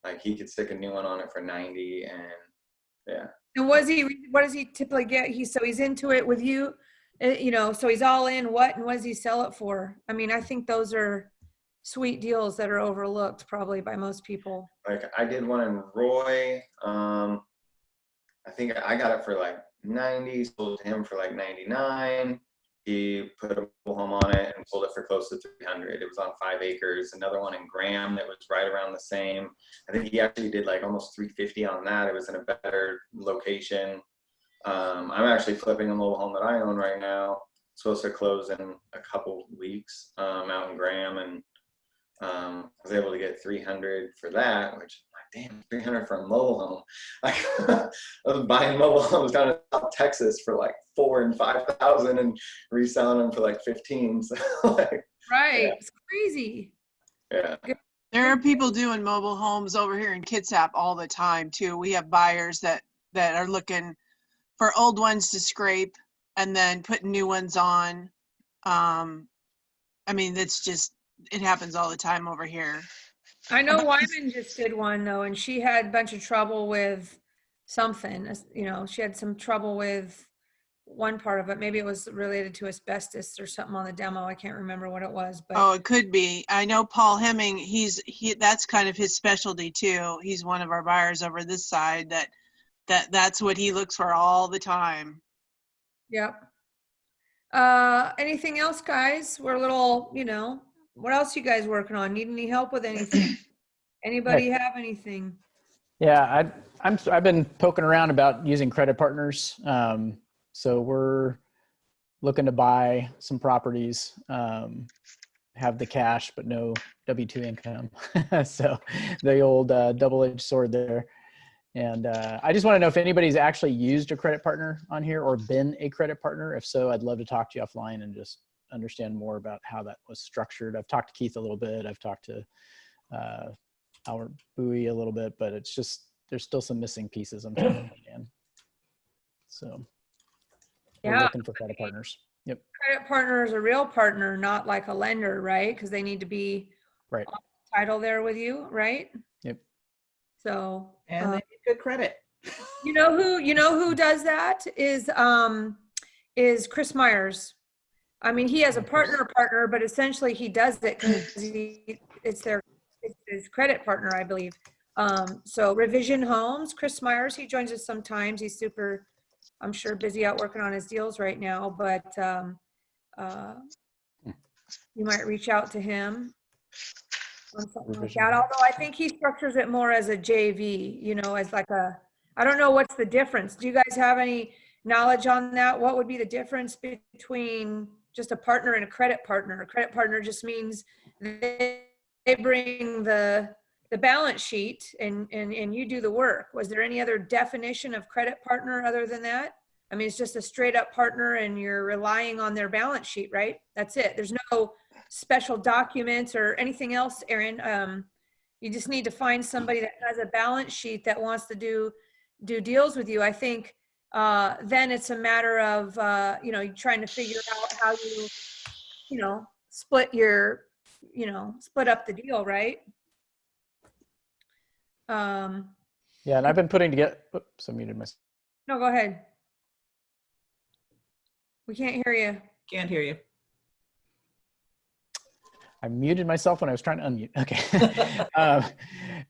like he could stick a new one on it for 90. And yeah. And what does he typically get? So he's into it with you, you know, so he's all in. What does he sell it for? I mean, I think those are sweet deals that are overlooked probably by most people. Like I did one in Roy. I think I got it for like 90, sold to him for like 99. He put a mobile home on it and sold it for close to 300. It was on 5 acres. Another one in Graham that was right around the same. I think he actually did like almost 350 on that. It was in a better location. I'm actually flipping a mobile home that I own right now. It's supposed to close in a couple weeks out in Graham, and I was able to get 300 for that, which damn, 300 for a mobile home. I was buying mobile homes down in South Texas for like 4,000 and 5,000 and reselling them for like 15. So like, right, yeah. It's crazy. Yeah. There are people doing mobile homes over here in Kitsap all the time too. We have buyers that are looking for old ones to scrape and then putting new ones on. I mean, it happens all the time over here. I know Wyman just did one though, and she had a bunch of trouble with something. You know, she had some trouble with one part of it. Maybe it was related to asbestos or something on the demo. I can't remember what it was, but Oh, it could be. I know Paul Hemming. That's kind of his specialty too. He's one of our buyers over this side. That's what he looks for all the time. Yep. Anything else, guys? We're a little, you know. What else you guys working on? Need any help with anything? Anybody have anything? Yeah, I've been poking around about using credit partners. So we're looking to buy some properties, have the cash but no W-2 income. So the old double-edged sword there. And I just want to know if anybody's actually used a credit partner on here or been a credit partner. If so, I'd love to talk to you offline and just understand more about how that was structured. I've talked to Keith a little bit. I've talked to Albert Bowie a little bit, but it's just, there's still some missing pieces I'm trying to understand. So we're looking for credit partners. Yep. Credit partner is a real partner, not like a lender, right? Because they need to be right on the title there with you, right? Yep. So and they need good credit. You know who does that is Chris Myers. I mean, he has a partner, but essentially he does it because it's his credit partner, I believe. So Revision Homes, Chris Myers, he joins us sometimes. He's super, I'm sure, busy out working on his deals right now, but you might reach out to him on something like that. Although I think he structures it more as a JV, you know, as like a, I don't know what's the difference. Do you guys have any knowledge on that? What would be the difference between just a partner and a credit partner? A credit partner just means they bring the balance sheet and you do the work. Was there any other definition of credit partner other than that? I mean, it's just a straight up partner and you're relying on their balance sheet, right? That's it. There's no special documents or anything else, Aaron. You just need to find somebody that has a balance sheet that wants to do deals with you. I think then it's a matter of you know, trying to figure out how you know, split up the deal, right? Yeah, and I've been putting together. Oops, I muted myself. No, go ahead. We can't hear you. Can't hear you. I muted myself when I was trying to unmute. Okay.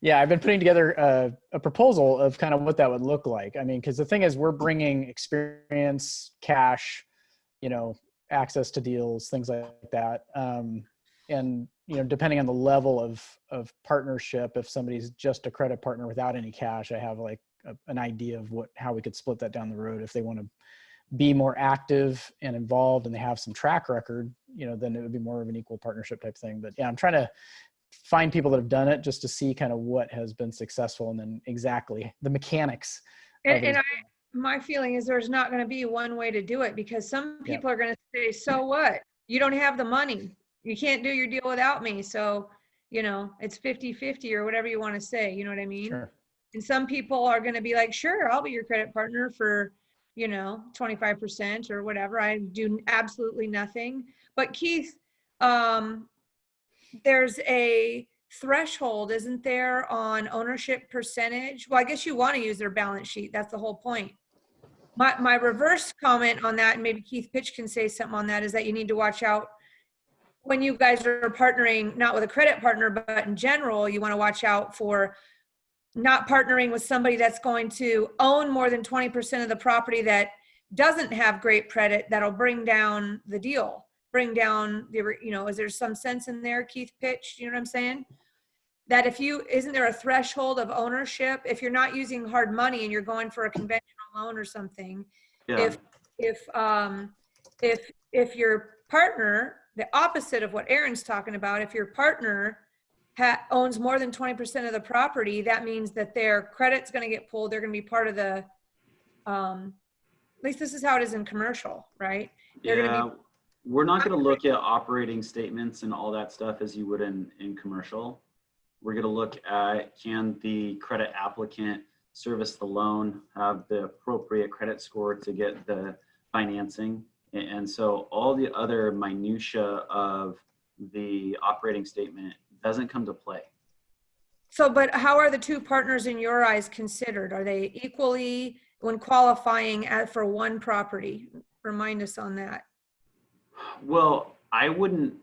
Yeah, I've been putting together a proposal of kind of what that would look like. I mean, because the thing is, we're bringing experience, cash, you know, access to deals, things like that. And, you know, depending on the level of partnership, if somebody's just a credit partner without any cash, I have like an idea of how we could split that down the road. If they want to be more active and involved and they have some track record, you know, then it would be more of an equal partnership type thing. But yeah, I'm trying to find people that have done it just to see kind of what has been successful and then exactly the mechanics. And my feeling is there's not going to be one way to do it, because some people are going to say, so what? You don't have the money. You can't do your deal without me. So, you know, it's 50-50 or whatever you want to say. You know what I mean? Sure. And some people are going to be like, sure, I'll be your credit partner for, you know, 25% or whatever. I do absolutely nothing. But Keith, there's a threshold, isn't there, on ownership percentage? Well, I guess you want to use their balance sheet. That's the whole point. My reverse comment on that, and maybe Keith Pitch can say something on that, is that you need to watch out when you guys are partnering, not with a credit partner, but in general, you want to watch out for not partnering with somebody that's going to own more than 20% of the property that doesn't have great credit. That'll bring down the deal, bring down the, you know, is there some sense in there, Keith Pitch? You know what I'm saying? That isn't there a threshold of ownership? If you're not using hard money and you're going for a conventional loan or something, Yeah. if your partner, the opposite of what Aaron's talking about, if your partner owns more than 20% of the property, that means that their credit's going to get pulled. They're going to be part of the, at least this is how it is in commercial, right? Yeah, we're not going to look at operating statements and all that stuff as you would in commercial. We're going to look at, can the credit applicant service the loan, have the appropriate credit score to get the financing. And so all the other minutia of the operating statement doesn't come to play. So, but how are the two partners in your eyes considered? Are they equally when qualifying for one property? Remind us on that. Well, I wouldn't,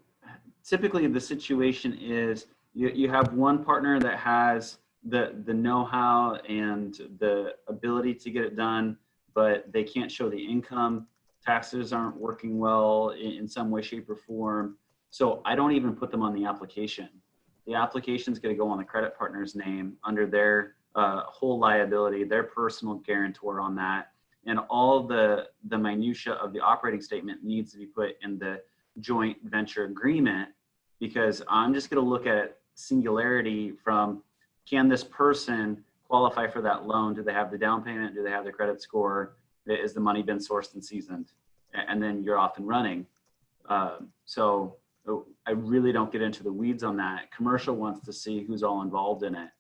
typically the situation is you have one partner that has the know-how and the ability to get it done, but they can't show the income. Taxes aren't working well in some way, shape, or form. So I don't even put them on the application. The application's going to go on the credit partner's name under their whole liability, their personal guarantor on that. And all the minutia of the operating statement needs to be put in the joint venture agreement, because I'm just going to look at singularity from, can this person qualify for that loan? Do they have the down payment? Do they have the credit score? Is the money been sourced and seasoned? And then you're off and running. So I really don't get into the weeds on that. Commercial wants to see who's all involved in it.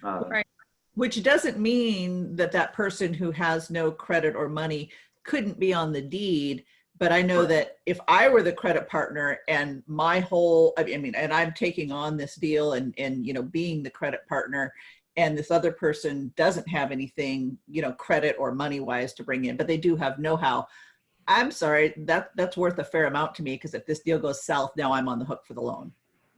Right. Which doesn't mean that that person who has no credit or money couldn't be on the deed. But I know that if I were the credit partner and my whole, I mean, and I'm taking on this deal and you know, being the credit partner, and this other person doesn't have anything, you know, credit or money wise to bring in, but they do have know-how. I'm sorry, that's worth a fair amount to me, because if this deal goes south, now I'm on the hook for the loan.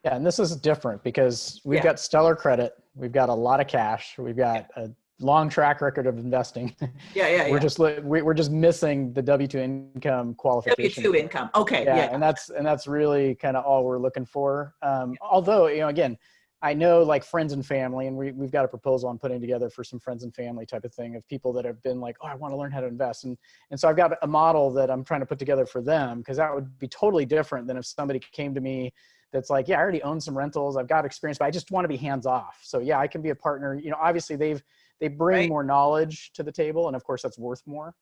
Yeah, and this is different because we've got stellar credit. We've got a lot of cash. We've got a long track record of investing. We're just missing the W-2 income qualification. W-2 income. Okay. Yeah, and that's really kind of all we're looking for. Although, you know, again, I know like friends and family, and we've got a proposal I'm putting together for some friends and family type of thing of people that have been like, oh, I want to learn how to invest. And so I've got a model that I'm trying to put together for them, because that would be totally different than if somebody came to me that's like, yeah, I already own some rentals. I've got experience, but I just want to be hands off. So yeah, I can be a partner. You know, obviously they bring more knowledge to the table. And of course that's worth more.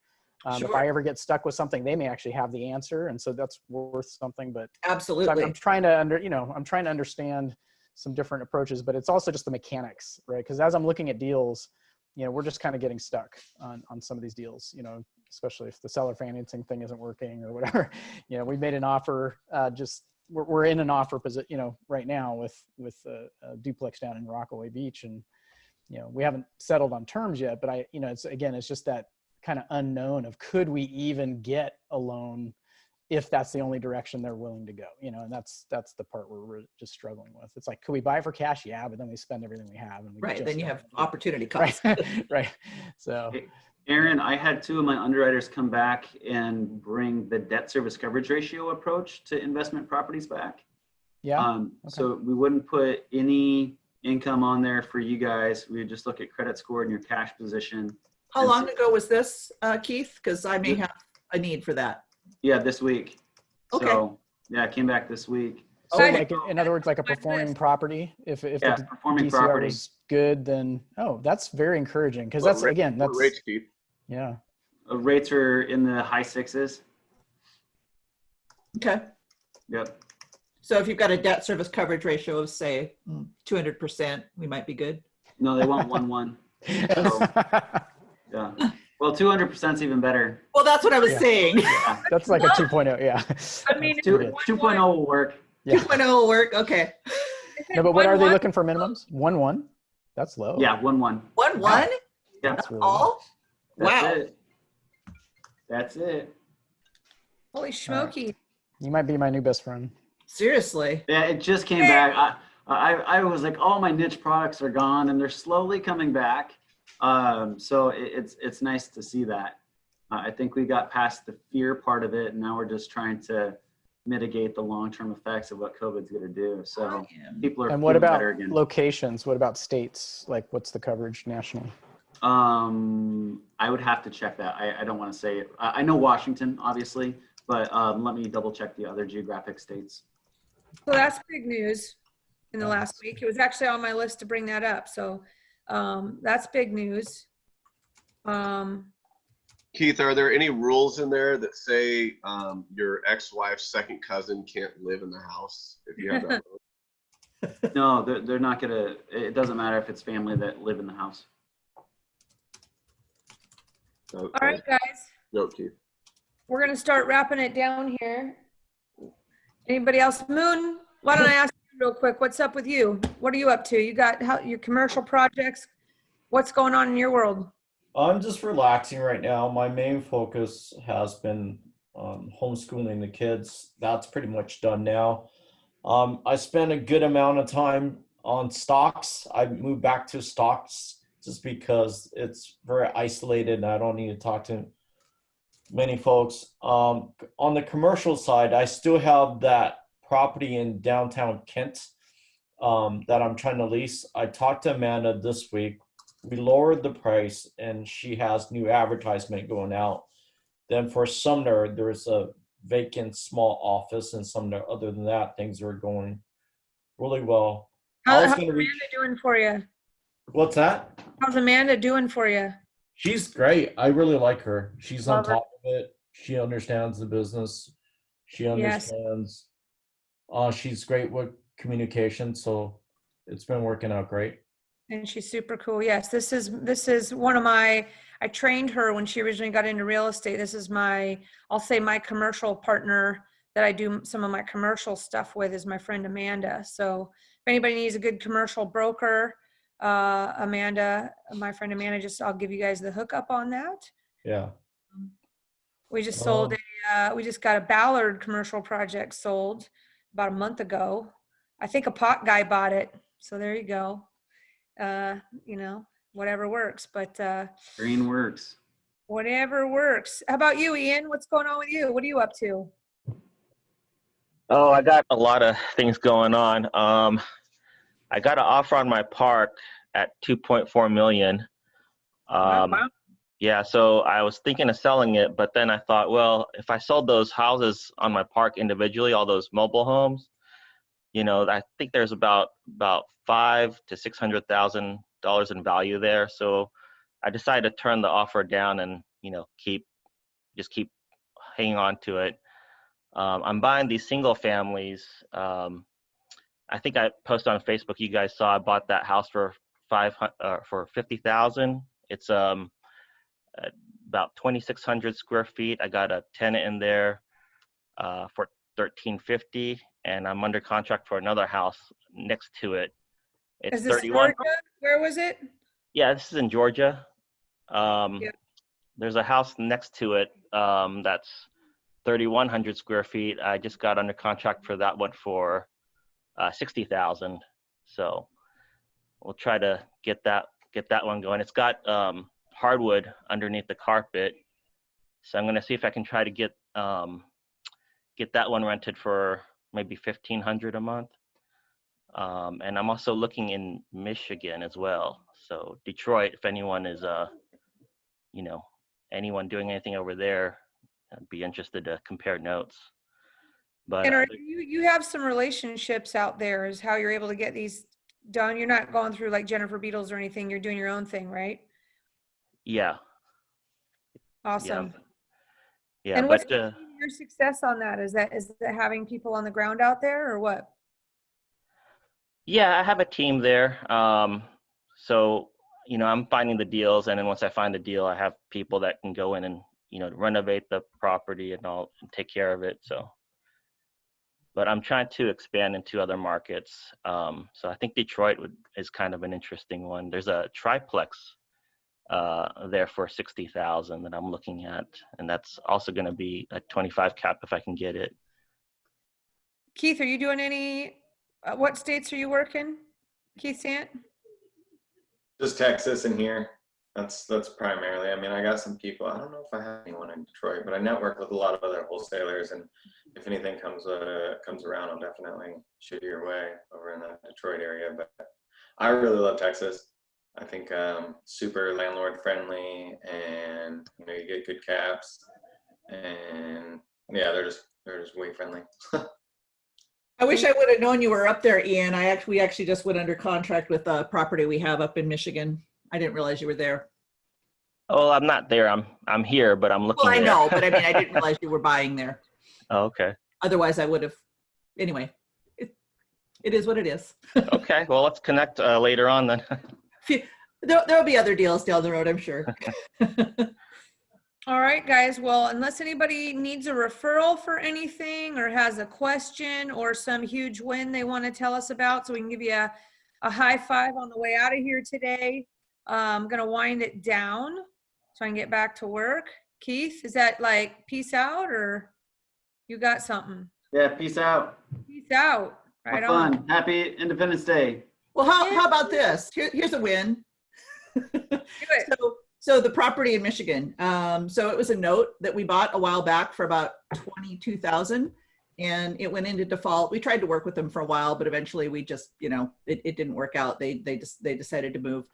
If I ever get stuck with something, they may actually have the answer. And so that's worth something, but absolutely. So I'm trying to understand some different approaches, but it's also just the mechanics, right? Because as I'm looking at deals, we're just kind of getting stuck on some of these deals, especially if the seller financing thing isn't working or whatever. We made an offer, we're in an offer position, right now with a duplex down in Rockaway Beach, and we haven't settled on terms yet. But it's just that kind of unknown of, could we even get a loan if that's the only direction they're willing to go, and that's the part where we're just struggling with. It's like, could we buy it for cash? Yeah, but then we spend everything we have. And we Right. just Then you don't have opportunity costs. Right. Right. So, Aaron, I had 2 of my underwriters come back and bring the debt service coverage ratio approach to investment properties back. yeah. Okay. So we wouldn't put any income on there for you guys. We would just look at credit score and your cash position. How long ago was this, Keith? Because I may have a need for that. Yeah, this week. Okay. So yeah, it came back this week. So like, in other words, like a performing property, if Yeah, the performing DCR property. is good, then, that's very encouraging. Because What that's, rate- again, what that's, rates, Keith? yeah. Rates are in the high 6s. Okay. Yep. So if you've got a debt service coverage ratio of, say, 200%, we might be good. No, they want 1-1. Yeah. Well, 200% is even better. Well, that's what I was Yeah. saying. Yeah. That's like a 2.0. Yeah. I mean, That's Two, pretty good. 2.0 will work. Yeah. 2.0 will work. Okay. No, but what are they looking for minimums? 1-1? That's low. Yeah, 1-1. 1-1? Yeah. That's really All? That's Wow. it. That's it. Holy smoky. You might be my new best friend. Seriously. Yeah, it just came back. I was like, all my niche products are gone, and they're slowly coming back. So it's nice to see that. I think we got past the fear part of it, and now we're just trying to mitigate the long-term effects of what COVID's going to do. So people are And what feeling about better again. locations? What about states? Like, what's the coverage nationally? I would have to check that. I don't want to say it. I know Washington, obviously, but let me double check the other geographic states. So that's big news in the last week. It was actually on my list to bring that up. So that's big news. Keith, are there any rules in there that say your ex-wife's second cousin can't live in the house if you have that loan? No, they're not gonna. It doesn't matter if it's family that live in the house. So, All right, guys. Go, Keith. We're going to start wrapping it down here. Anybody else? Moon, why don't I ask you real quick, what's up with you? What are you up to? You got your commercial projects. What's going on in your world? I'm just relaxing right now. My main focus has been homeschooling the kids. That's pretty much done now. I spent a good amount of time on stocks. I moved back to stocks just because it's very isolated and I don't need to talk to many folks. On the commercial side, I still have that property in downtown Kent that I'm trying to lease. I talked to Amanda this week. We lowered the price and she has new advertisement going out. Then for Sumner, there's a vacant small office in Sumner. Other than that, things are going really well. How's Amanda doing for you? What's that? How's Amanda doing for you? She's great. I really like her. She's on Love her. top of it. She understands the business. She understands. She's great with communication. So it's been working out great. And she's super cool. Yes, this is one of my, I trained her when she originally got into real estate. This is my, I'll say my commercial partner that I do some of my commercial stuff with is my friend Amanda. So if anybody needs a good commercial broker, Amanda, my friend Amanda, I'll give you guys the hookup on that. Yeah. We just sold we just got a Ballard commercial project sold about a month ago. I think a pot guy bought it. So there you go. Whatever works, but Green works. whatever works. How about you, Ian? What's going on with you? What are you up to? Oh, I got a lot of things going on. I got an offer on my park at 2.4 million. Wow. Yeah, so I was thinking of selling it, but then I thought, well, if I sold those houses on my park individually, all those mobile homes, I think there's about $500,000 to $600,000 in value there. So I decided to turn the offer down and keep hanging on to it. I'm buying these single families I think I posted on Facebook. You guys saw I bought that house for for 50,000. It's about 2,600 square feet. I got a tenant in there for 1,350, and I'm under contract for another house next to it. It's Is this 31. Georgia? Where was it? Yeah, this is in Georgia. Yeah. There's a house next to it that's 3,100 square feet. I just got under contract for that one for 60,000. So we'll try to get that one going. It's got hardwood underneath the carpet, so I'm going to see if I can try to get that one rented for maybe 1,500 a month. And I'm also looking in Michigan as well. So Detroit, if anyone is anyone doing anything over there, I'd be interested to compare notes. But And you have some relationships out there is how you're able to get these done. You're not going through like Jennifer Beatles or anything. You're doing your own thing, right? yeah. Awesome. Yeah, And what's but your success on that? Is that having people on the ground out there or what? yeah, I have a team there. So, I'm finding the deals, and then once I find the deal, I have people that can go in and, renovate the property and all and take care of it. So, but I'm trying to expand into other markets. So I think Detroit is kind of an interesting one. There's a triplex there for 60,000 that I'm looking at, and that's also going to be a 25 cap if I can get it. Keith, are you doing any, what states are you working? Keith Sant? Just Texas in here. That's primarily. I mean, I got some people. I don't know if I have anyone in Detroit, but I network with a lot of other wholesalers, and if anything comes around, I'll definitely shoot your way over in the Detroit area. But I really love Texas. I think super landlord friendly, and you get good caps, and yeah, they're just way friendly. I wish I would have known you were up there, Ian. We actually just went under contract with a property we have up in Michigan. I didn't realize you were there. Oh, I'm not there. I'm here, but I'm looking. Well, I there. know, but I mean, I didn't realize you were buying there. Oh, okay. Otherwise, I would have. Anyway, it is what it is. Okay. Well, let's connect later on then. There'll be other deals down the road, I'm sure. All right, guys. Well, unless anybody needs a referral for anything or has a question or some huge win they want to tell us about, so we can give you a high five on the way out of here today. I'm going to wind it down so I can get back to work. Keith, is that like peace out or you got something? Yeah, peace out. Peace out. Right Have on. fun. Happy Independence Day. Well, how about this? Here's a win. Do it. So the property in Michigan. So it was a note that we bought a while back for about $22,000, and it went into default. We tried to work with them for a while, but eventually we just, it didn't work out. They decided to move,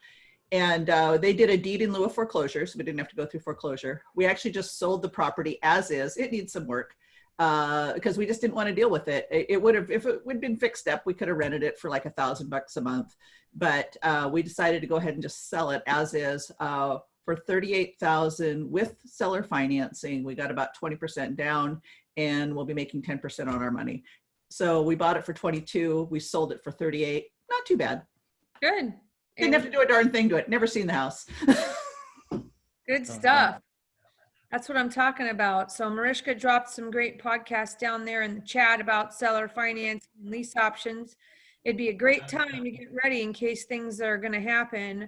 and they did a deed in lieu of foreclosure, so we didn't have to go through foreclosure. We actually just sold the property as is. It needs some work because we just didn't want to deal with it. It would have, if it would have been fixed up, we could have rented it for like $1,000 a month, but we decided to go ahead and just sell it as is. For $38,000 with seller financing. We got about 20% down, and we'll be making 10% on our money. So we bought it for 22. We sold it for 38. Not too bad. Good. Didn't have to do a darn thing to it. Never seen the house. Good stuff. That's what I'm talking about. So Mariska dropped some great podcasts down there in the chat about seller finance and lease options. It'd be a great time to get ready in case things are going to happen.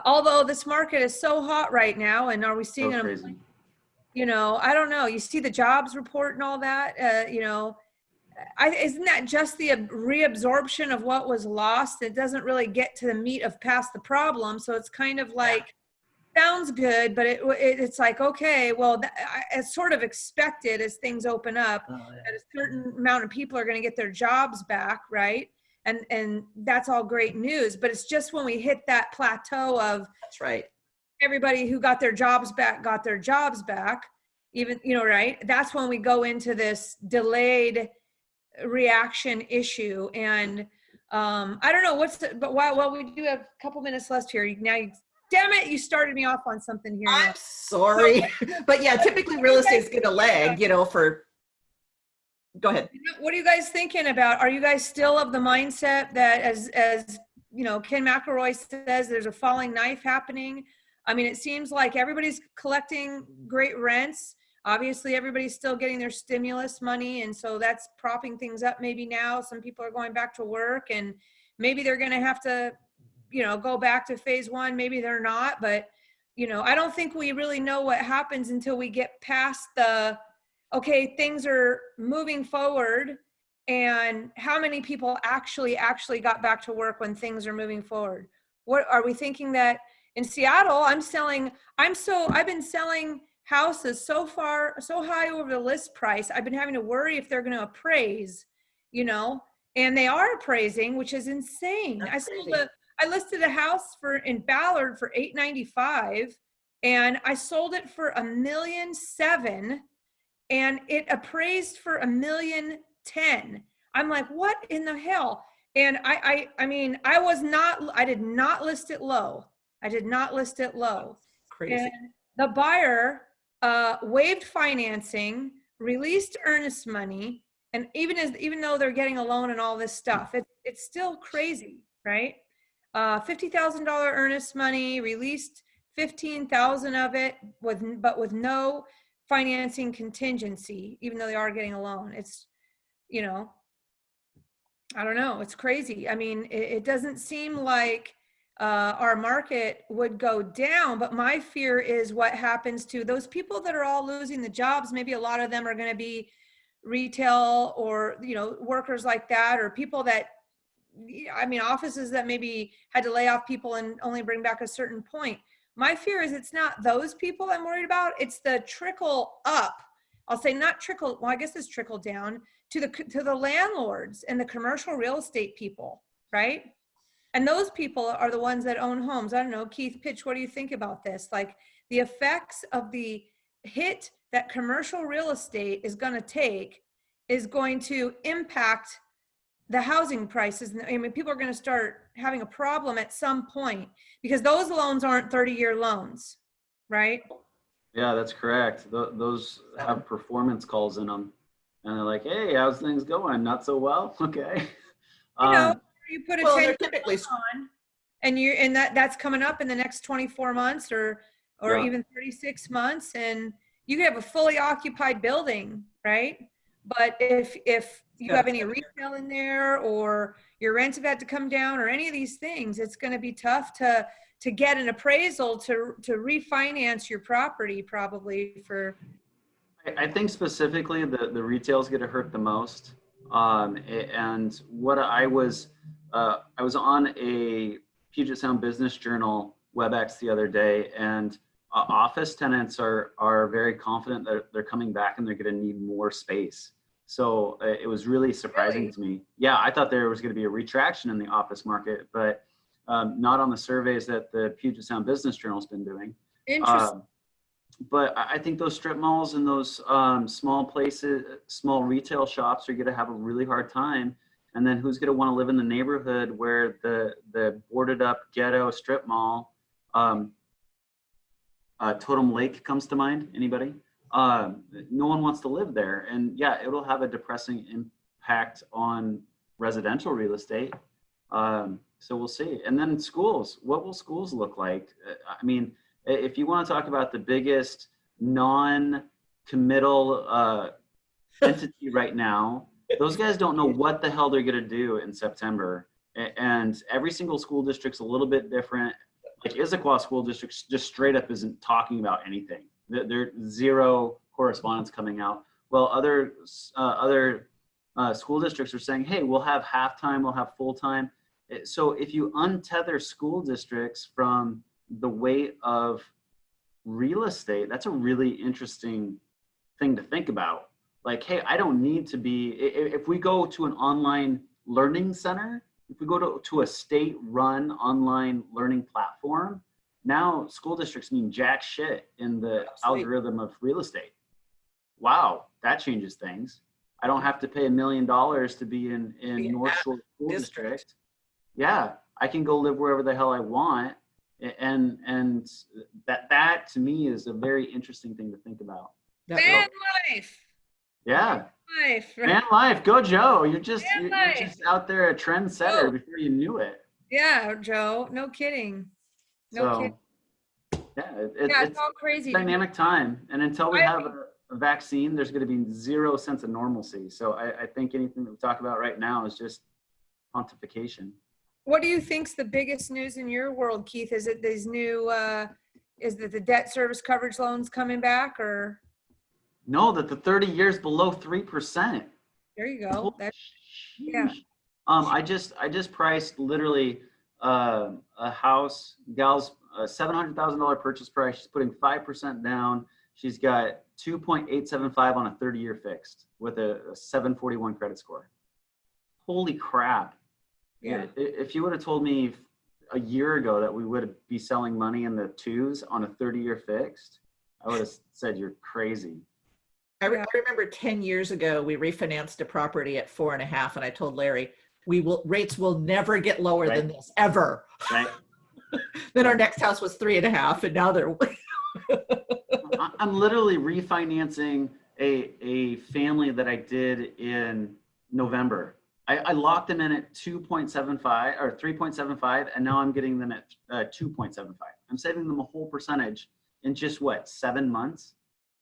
Although this market is so hot right now, and are we seeing them? I don't know. You see the jobs report and all that. Isn't that just the reabsorption of what was lost? It doesn't really get to the meat of past the problem. So it's kind of like sounds good, but it's like, okay, well, it's sort of expected as things open up that a certain amount of people are going to get their jobs back, right? And that's all great news, but it's just when we hit that plateau of that's right. Everybody who got their jobs back, even, right. That's when we go into this delayed reaction issue. And I don't know but while we do have a couple minutes left here, damn it, you started me off on something here. I'm sorry. But yeah, typically real estate's going to lag, for Go ahead. What are you guys thinking about? Are you guys still of the mindset that as you know, Ken McElroy says, there's a falling knife happening? I mean, it seems like everybody's collecting great rents. Obviously, everybody's still getting their stimulus money, and so that's propping things up maybe now. Some people are going back to work, and maybe they're going to have to, you know, go back to phase one. Maybe they're not, but, you know, I don't think we really know what happens until we get past the, okay, things are moving forward, and how many people actually got back to work when things are moving forward. What are we thinking that in Seattle, I've been selling houses so high over the list price. I've been having to worry if they're going to appraise, you know, and they are appraising, which is insane. I listed a house in Ballard for $895, and I sold it for $1.7 million, and it appraised for $1.010 million. I'm like, what in the hell? And I mean, I did not list it low. Crazy. And the buyer waived financing, released earnest money, and even though they're getting a loan and all this stuff, it's still crazy, right? $50,000 earnest money, released 15,000 of it but with no financing contingency, even though they are getting a loan. It's, you know, I don't know. It's crazy. I mean, it doesn't seem like our market would go down, but my fear is what happens to those people that are all losing the jobs. Maybe a lot of them are going to be retail or, you know, workers like that, or people that, I mean, offices that maybe had to lay off people and only bring back a certain point. My fear is it's not those people I'm worried about. It's the trickle up. I'll say not trickle. Well, I guess it's trickle down to the landlords and the commercial real estate people, right? And those people are the ones that own homes. I don't know, Keith Pitch, what do you think about this? Like the effects of the hit that commercial real estate is going to take is going to impact the housing prices. I mean, people are going to start having a problem at some point because those loans aren't 30-year loans, right? Yeah, that's correct. Those have performance calls in them. And they're like, hey, how's things going? Not so well? Okay. You know, you put a well, 10 typically on and that's coming up in the next 24 months or Yeah. even 36 months, and you could have a fully occupied building, right? But if you have any retail in there or your rents have had to come down or any of these things, it's going to be tough to get an appraisal to refinance your property probably for. I think specifically the retail's going to hurt the most. And what I was on a Puget Sound Business Journal WebEx the other day, and office tenants are very confident that they're coming back and they're going to need more space. So it was really surprising to me. Yeah, I thought there was going to be a retraction in the office market, but not on the surveys that the Puget Sound Business Journal's been doing. Interesting. But I think those strip malls and those small places, small retail shops are going to have a really hard time. And then who's going to want to live in the neighborhood where the boarded up ghetto strip mall, Totem Lake comes to mind? Anybody? No one wants to live there. And yeah, it'll have a depressing impact on residential real estate. So we'll see. And then schools, what will schools look like? I mean, if you want to talk about the biggest non-committal entity right now, those guys don't know what the hell they're going to do in September. And every single school district's a little bit different. Like Issaquah School District just straight up isn't talking about anything. There's zero correspondence coming out. Well, other school districts are saying, hey, we'll have half-time, we'll have full-time. So if you untether school districts from the weight of real estate, that's a really interesting thing to think about. Like, hey, I don't need to be, if we go to an online learning center, if we go to a state-run online learning platform, now school districts mean jack shit in the algorithm of real estate. Wow, that changes things. I don't have to pay $1 million to be in North Shore School District. Yeah, I can go live wherever the hell I want. And that to me is a very interesting thing to think about. Van life. Yeah. Life. Man life. Go Joe. You're just Man you're life. just out there a trendsetter Go. before you knew it. Yeah, Joe. No kidding. No kidding. Yeah, Yeah, it's all crazy. dynamic time. And until we I- have a vaccine, there's going to be zero sense of normalcy. So I think anything that we talk about right now is just pontification. What do you think's the biggest news in your world, Keith? Is it these new, is it the debt service coverage loans coming back, or? No, that the 30 years below 3%. There you go. That's, yeah. I just priced literally a house, gal's $700,000 purchase price. She's putting 5% down. She's got 2.875 on a 30-year fixed with a 741 credit score. Holy crap. Yeah. If you would have told me a year ago that we would be selling money in the twos on a 30-year fixed, I would have said you're crazy. I remember 10 years ago, we refinanced a property at 4.5, and I told Larry, rates will never get lower than this, ever. Right. Then our next house was 3.5, and now they're. I'm literally refinancing a family that I did in November. I locked them in at 2.75 or 3.75, and now I'm getting them at 2.75. I'm saving them a whole percentage in just what, 7 months?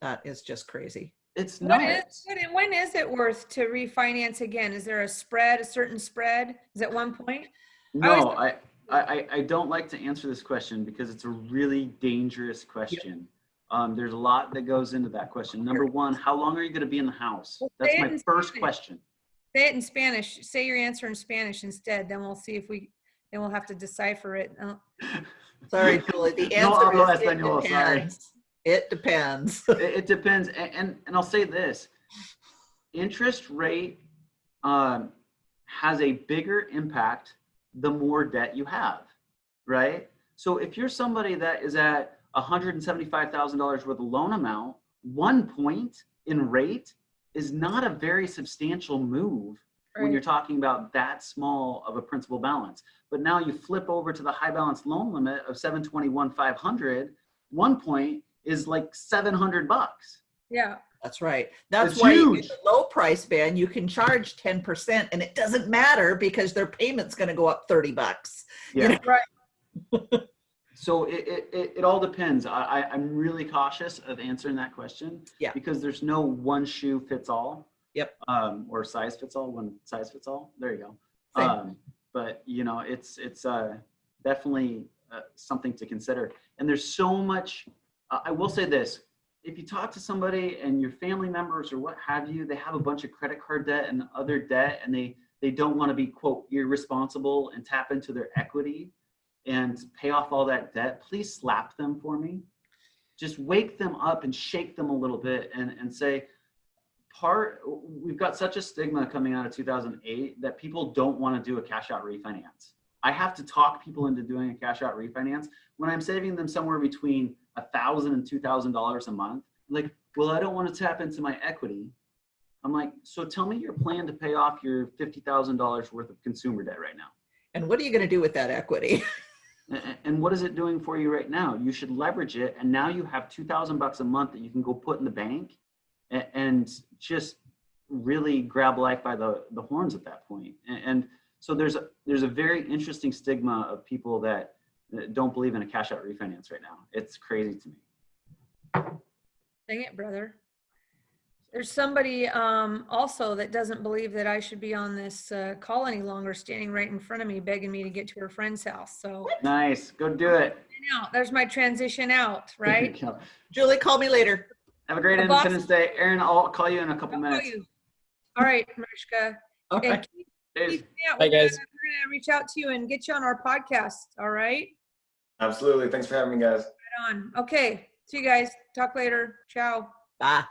That is just crazy. It's nuts. When is it worth to refinance again? Is there a certain spread? Is it 1 point? No, I don't like to answer this question because it's a really dangerous question. There's a lot that goes into that question. Number one, how long are you going to be in the house? That's my first question. Say it in Spanish. Say your answer in Spanish instead. Then we'll see if then we'll have to decipher it. Sorry, Julie. The answer No, is it Espanol, depends. It depends. It depends. And I'll say this. Interest rate has a bigger impact the more debt you have, right? So if you're somebody that is at $175,000 worth of loan amount, 1 point in rate is not a very substantial move when you're talking about that small of a principal balance. But now you flip over to the high balance loan limit of 721,500, 1 point is like $700. Yeah. That's right. That's It's why huge. in the low price band, you can charge 10% and it doesn't matter because their payment's going to go up $30. Yeah. You know? Right. So it all depends. I'm really cautious of answering that question. Yeah. Because there's no one shoe fits all. Yep. Or size fits all. One size fits all. There you go. Same. But you know, it's definitely something to consider. And there's so much. I will say this: if you talk to somebody and your family members or what have you, they have a bunch of credit card debt and other debt, and they don't want to be quote irresponsible and tap into their equity and pay off all that debt, please slap them for me. Just wake them up and shake them a little bit and say, we've got such a stigma coming out of 2008 that people don't want to do a cash out refinance. I have to talk people into doing a cash out refinance when I'm saving them somewhere between $1,000 and $2,000 a month. Like, well, I don't want to tap into my equity. I'm like, so tell me your plan to pay off your $50,000 worth of consumer debt right now. And what are you going to do with that equity? And what is it doing for you right now? You should leverage it. And now you have $2,000 a month that you can go put in the bank and just really grab life by the horns at that point. And so there's a very interesting stigma of people that don't believe in a cash out refinance right now. It's crazy to me. Dang it, brother. There's somebody also that doesn't believe that I should be on this call any longer, standing right in front of me, begging me to get to her friend's house. So nice, go do it. Now, there's my transition out, right? Julie, call me later. Have a great Independence Day. Aaron, I'll call you in a couple minutes. All right, Mariska. All right. Keith, Bye, guys. We're gonna reach out to you and get you on our podcast. All right. Absolutely. Thanks for having me, guys. Right on. Okay. See you guys. Talk later. Ciao. Bye.